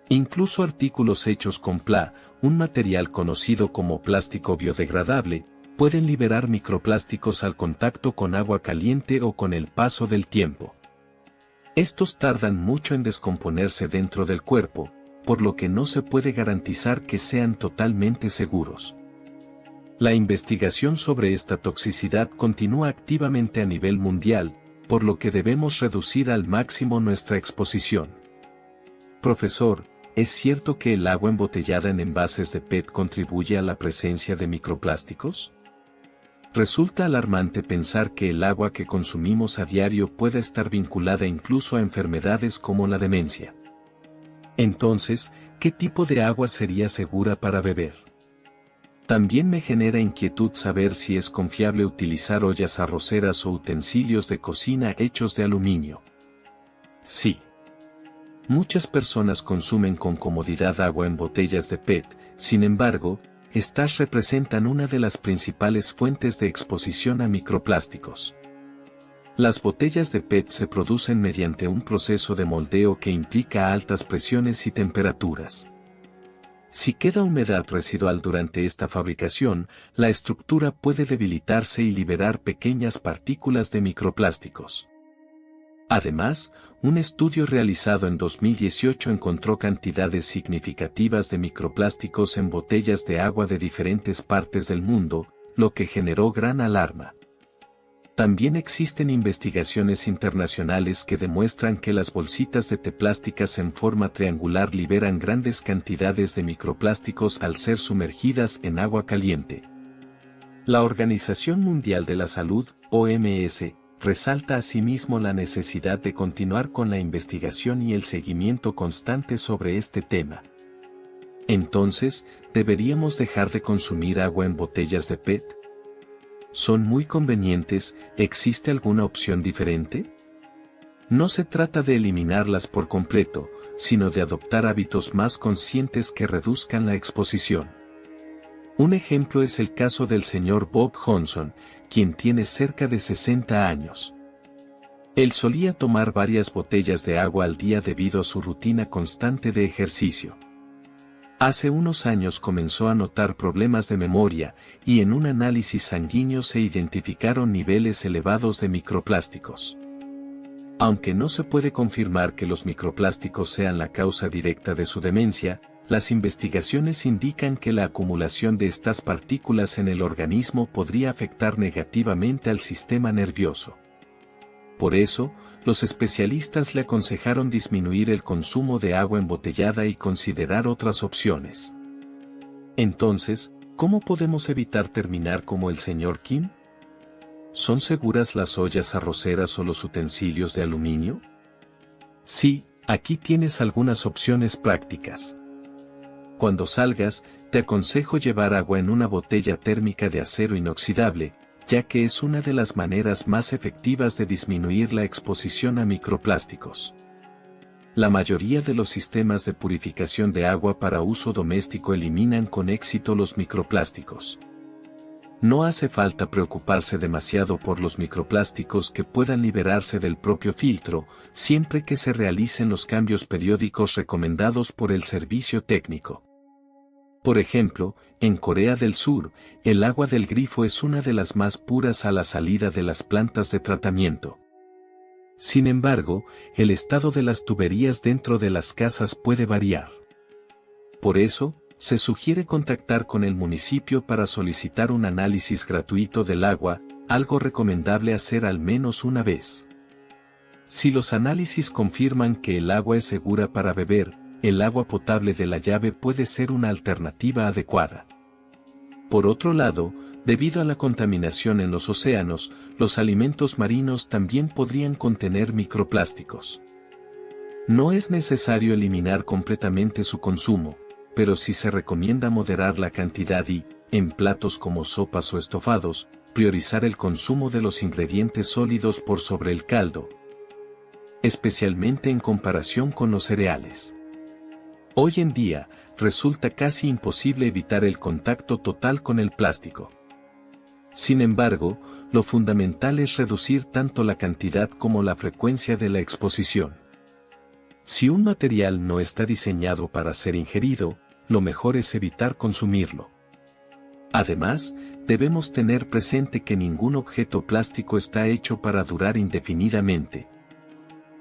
Speaker 1: Incluso artículos hechos con PLA, un material conocido como plástico biodegradable, pueden liberar microplásticos al contacto con agua caliente o con el paso del tiempo. Estos tardan mucho en descomponerse dentro del cuerpo, por lo que no se puede garantizar que sean totalmente seguros. La investigación sobre esta toxicidad continúa activamente a nivel mundial, por lo que debemos reducir al máximo nuestra exposición. Profesor, ¿es cierto que el agua embotellada en envases de PET contribuye a la presencia de microplásticos? Resulta alarmante pensar que el agua que consumimos a diario pueda estar vinculada incluso a enfermedades como la demencia. Entonces, ¿qué tipo de agua sería segura para beber? También me genera inquietud saber si es confiable utilizar ollas arroceras o utensilios de cocina hechos de aluminio. Sí. Muchas personas consumen con comodidad agua en botellas de PET, sin embargo, estas representan una de las principales fuentes de exposición a microplásticos. Las botellas de PET se producen mediante un proceso de moldeo que implica altas presiones y temperaturas. Si queda humedad residual durante esta fabricación, la estructura puede debilitarse y liberar pequeñas partículas de microplásticos. Además, un estudio realizado en 2018 encontró cantidades significativas de microplásticos en botellas de agua de diferentes partes del mundo, lo que generó gran alarma. También existen investigaciones internacionales que demuestran que las bolsitas de té plásticas en forma triangular liberan grandes cantidades de microplásticos al ser sumergidas en agua caliente. La Organización Mundial de la Salud, OMS, resalta asimismo la necesidad de continuar con la investigación y el seguimiento constante sobre este tema. Entonces, ¿deberíamos dejar de consumir agua en botellas de PET? ¿Son muy convenientes? ¿Existe alguna opción diferente? No se trata de eliminarlas por completo, sino de adoptar hábitos más conscientes que reduzcan la exposición. Un ejemplo es el caso del señor Bob Johnson, quien tiene cerca de 60 años. Él solía tomar varias botellas de agua al día debido a su rutina constante de ejercicio. Hace unos años comenzó a notar problemas de memoria, y en un análisis sanguíneo se identificaron niveles elevados de microplásticos. Aunque no se puede confirmar que los microplásticos sean la causa directa de su demencia, las investigaciones indican que la acumulación de estas partículas en el organismo podría afectar negativamente al sistema nervioso. Por eso, los especialistas le aconsejaron disminuir el consumo de agua embotellada y considerar otras opciones. Entonces, ¿cómo podemos evitar terminar como el señor Kim? ¿Son seguras las ollas arroceras o los utensilios de aluminio? Sí, aquí tienes algunas opciones prácticas. Cuando salgas, te aconsejo llevar agua en una botella térmica de acero inoxidable, ya que es una de las maneras más efectivas de disminuir la exposición a microplásticos. La mayoría de los sistemas de purificación de agua para uso doméstico eliminan con éxito los microplásticos. No hace falta preocuparse demasiado por los microplásticos que puedan liberarse del propio filtro, siempre que se realicen los cambios periódicos recomendados por el servicio técnico. Por ejemplo, en Corea del Sur, el agua del grifo es una de las más puras a la salida de las plantas de tratamiento. Sin embargo, el estado de las tuberías dentro de las casas puede variar. Por eso, se sugiere contactar con el municipio para solicitar un análisis gratuito del agua, algo recomendable hacer al menos una vez. Si los análisis confirman que el agua es segura para beber, el agua potable de la llave puede ser una alternativa adecuada. Por otro lado, debido a la contaminación en los océanos, los alimentos marinos también podrían contener microplásticos. No es necesario eliminar completamente su consumo, pero sí se recomienda moderar la cantidad y, en platos como sopas o estofados, priorizar el consumo de los ingredientes sólidos por sobre el caldo, especialmente en comparación con los cereales. Hoy en día, resulta casi imposible evitar el contacto total con el plástico. Sin embargo, lo fundamental es reducir tanto la cantidad como la frecuencia de la exposición. Si un material no está diseñado para ser ingerido, lo mejor es evitar consumirlo. Además, debemos tener presente que ningún objeto plástico está hecho para durar indefinidamente.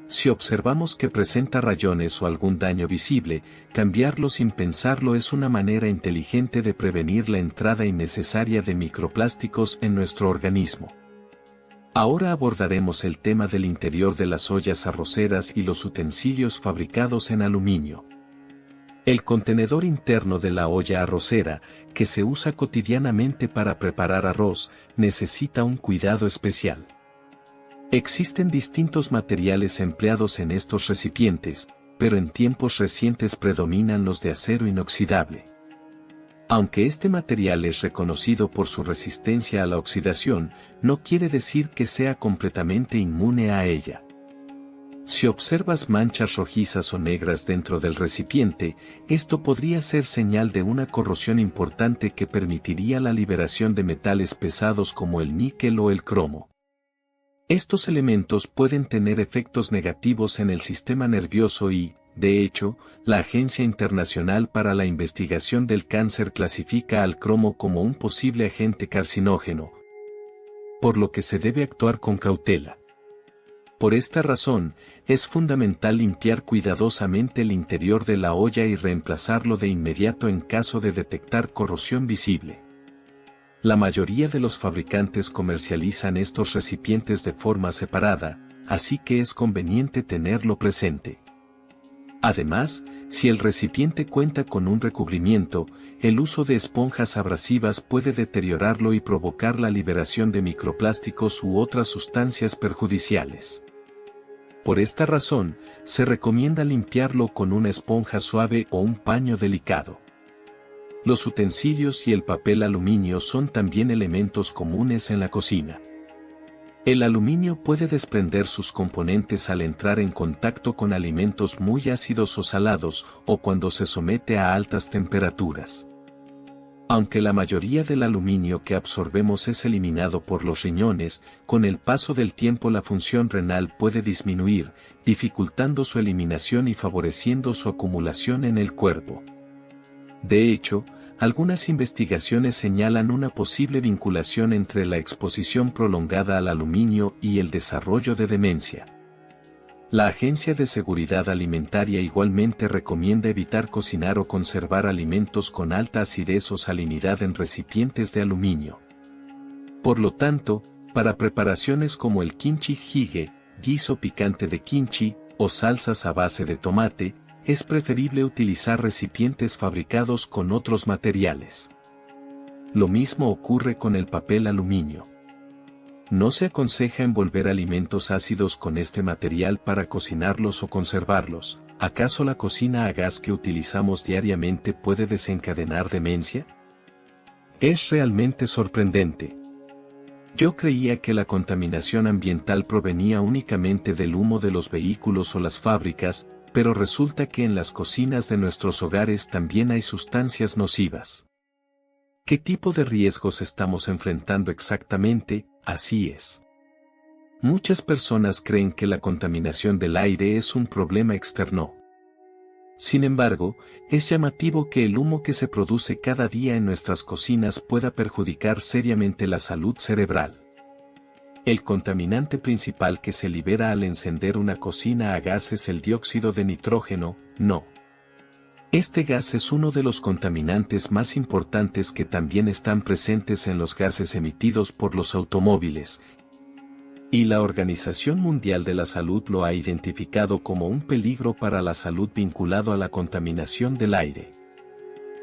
Speaker 1: Si observamos que presenta rayones o algún daño visible, cambiarlo sin pensarlo es una manera inteligente de prevenir la entrada innecesaria de microplásticos en nuestro organismo. Ahora abordaremos el tema del interior de las ollas arroceras y los utensilios fabricados en aluminio. El contenedor interno de la olla arrocera, que se usa cotidianamente para preparar arroz, necesita un cuidado especial. Existen distintos materiales empleados en estos recipientes, pero en tiempos recientes predominan los de acero inoxidable. Aunque este material es reconocido por su resistencia a la oxidación, no quiere decir que sea completamente inmune a ella. Si observas manchas rojizas o negras dentro del recipiente, esto podría ser señal de una corrosión importante que permitiría la liberación de metales pesados como el níquel o el cromo. Estos elementos pueden tener efectos negativos en el sistema nervioso y, de hecho, la Agencia Internacional para la Investigación del Cáncer clasifica al cromo como un posible agente carcinógeno, por lo que se debe actuar con cautela. Por esta razón, es fundamental limpiar cuidadosamente el interior de la olla y reemplazarlo de inmediato en caso de detectar corrosión visible. La mayoría de los fabricantes comercializan estos recipientes de forma separada, así que es conveniente tenerlo presente. Además, si el recipiente cuenta con un recubrimiento, el uso de esponjas abrasivas puede deteriorarlo y provocar la liberación de microplásticos u otras sustancias perjudiciales. Por esta razón, se recomienda limpiarlo con una esponja suave o un paño delicado. Los utensilios y el papel aluminio son también elementos comunes en la cocina. El aluminio puede desprender sus componentes al entrar en contacto con alimentos muy ácidos o salados, o cuando se somete a altas temperaturas. Aunque la mayoría del aluminio que absorbemos es eliminado por los riñones, con el paso del tiempo la función renal puede disminuir, dificultando su eliminación y favoreciendo su acumulación en el cuerpo. De hecho, algunas investigaciones señalan una posible vinculación entre la exposición prolongada al aluminio y el desarrollo de demencia. La Agencia de Seguridad Alimentaria igualmente recomienda evitar cocinar o conservar alimentos con alta acidez o salinidad en recipientes de aluminio. Por lo tanto, para preparaciones como el kimchi jjigae, guiso picante de kimchi, o salsas a base de tomate, es preferible utilizar recipientes fabricados con otros materiales. Lo mismo ocurre con el papel aluminio. No se aconseja envolver alimentos ácidos con este material para cocinarlos o conservarlos. ¿Acaso la cocina a gas que utilizamos diariamente puede desencadenar demencia? Es realmente sorprendente. Yo creía que la contaminación ambiental provenía únicamente del humo de los vehículos o las fábricas, pero resulta que en las cocinas de nuestros hogares también hay sustancias nocivas. ¿Qué tipo de riesgos estamos enfrentando exactamente? Así es. Muchas personas creen que la contaminación del aire es un problema externo. Sin embargo, es llamativo que el humo que se produce cada día en nuestras cocinas pueda perjudicar seriamente la salud cerebral. El contaminante principal que se libera al encender una cocina a gas es el dióxido de nitrógeno, NO. Este gas es uno de los contaminantes más importantes que también están presentes en los gases emitidos por los automóviles, y la Organización Mundial de la Salud lo ha identificado como un peligro para la salud vinculado a la contaminación del aire.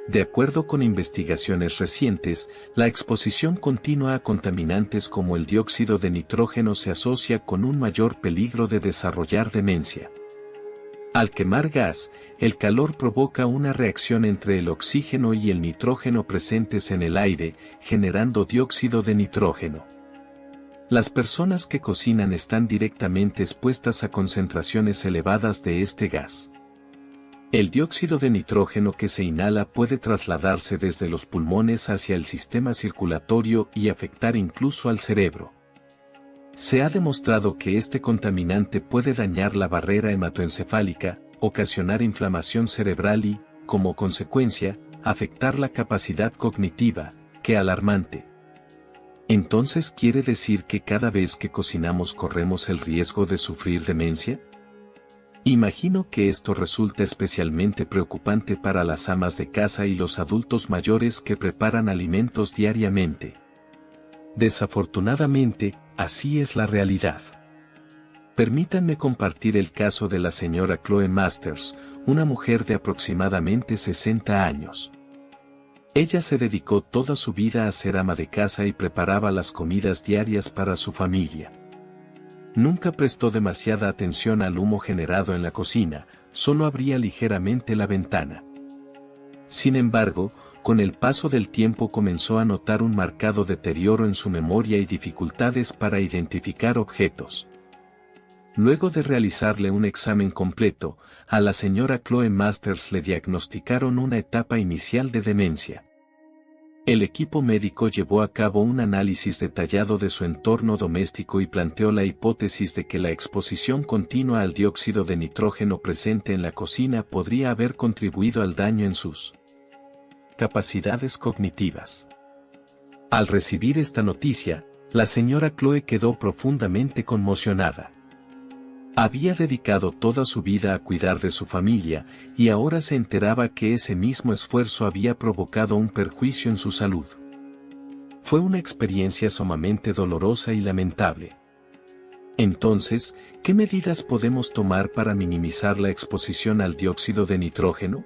Speaker 1: De acuerdo con investigaciones recientes, la exposición continua a contaminantes como el dióxido de nitrógeno se asocia con un mayor peligro de desarrollar demencia. Al quemar gas, el calor provoca una reacción entre el oxígeno y el nitrógeno presentes en el aire, generando dióxido de nitrógeno. Las personas que cocinan están directamente expuestas a concentraciones elevadas de este gas. El dióxido de nitrógeno que se inhala puede trasladarse desde los pulmones hacia el sistema circulatorio y afectar incluso al cerebro. Se ha demostrado que este contaminante puede dañar la barrera hematoencefálica, ocasionar inflamación cerebral y, como consecuencia, afectar la capacidad cognitiva. ¡Qué alarmante! ¿Entonces quiere decir que cada vez que cocinamos corremos el riesgo de sufrir demencia? Imagino que esto resulta especialmente preocupante para las amas de casa y los adultos mayores que preparan alimentos diariamente. Desafortunadamente, así es la realidad. Permítanme compartir el caso de la señora Chloe Masters, una mujer de aproximadamente 60 años. Ella se dedicó toda su vida a ser ama de casa y preparaba las comidas diarias para su familia. Nunca prestó demasiada atención al humo generado en la cocina, solo abría ligeramente la ventana. Sin embargo, con el paso del tiempo comenzó a notar un marcado deterioro en su memoria y dificultades para identificar objetos. Luego de realizarle un examen completo, a la señora Chloe Masters le diagnosticaron una etapa inicial de demencia. El equipo médico llevó a cabo un análisis detallado de su entorno doméstico y planteó la hipótesis de que la exposición continua al dióxido de nitrógeno presente en la cocina podría haber contribuido al daño en sus capacidades cognitivas. Al recibir esta noticia, la señora Chloe quedó profundamente conmocionada. Había dedicado toda su vida a cuidar de su familia, y ahora se enteraba que ese mismo esfuerzo había provocado un perjuicio en su salud. Fue una experiencia sumamente dolorosa y lamentable. Entonces, ¿qué medidas podemos tomar para minimizar la exposición al dióxido de nitrógeno?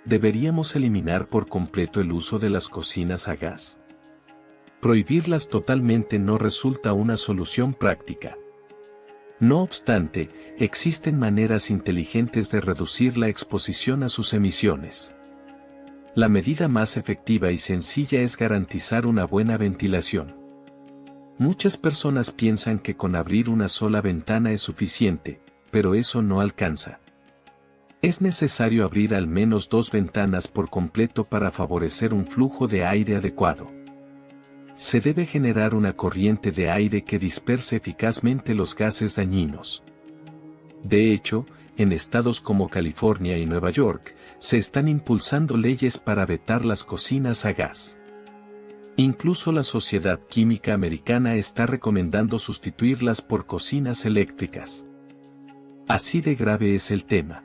Speaker 1: ¿Deberíamos eliminar por completo el uso de las cocinas a gas? Prohibirlas totalmente no resulta una solución práctica. No obstante, existen maneras inteligentes de reducir la exposición a sus emisiones. La medida más efectiva y sencilla es garantizar una buena ventilación. Muchas personas piensan que con abrir una sola ventana es suficiente, pero eso no alcanza. Es necesario abrir al menos 2 ventanas por completo para favorecer un flujo de aire adecuado. Se debe generar una corriente de aire que disperse eficazmente los gases dañinos. De hecho, en estados como California y Nueva York, se están impulsando leyes para vetar las cocinas a gas. Incluso la Sociedad Química Americana está recomendando sustituirlas por cocinas eléctricas. Así de grave es el tema.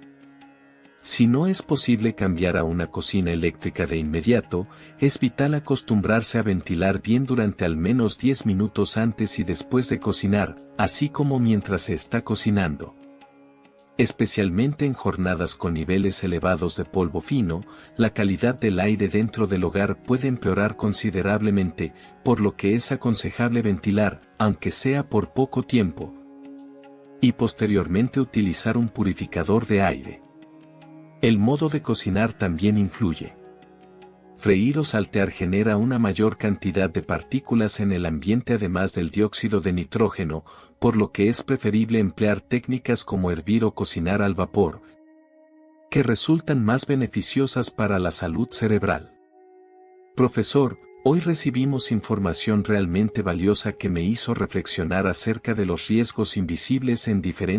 Speaker 1: Si no es posible cambiar a una cocina eléctrica de inmediato, es vital acostumbrarse a ventilar bien durante al menos 10 minutos antes y después de cocinar, así como mientras se está cocinando. Especialmente en jornadas con niveles elevados de polvo fino, la calidad del aire dentro del hogar puede empeorar considerablemente, por lo que es aconsejable ventilar, aunque sea por poco tiempo, y posteriormente utilizar un purificador de aire. El modo de cocinar también influye. Freír o saltear genera una mayor cantidad de partículas en el ambiente además del dióxido de nitrógeno, por lo que es preferible emplear técnicas como hervir o cocinar al vapor, que resultan más beneficiosas para la salud cerebral. Profesor, hoy recibimos información realmente valiosa que me hizo reflexionar acerca de los riesgos invisibles en diferentes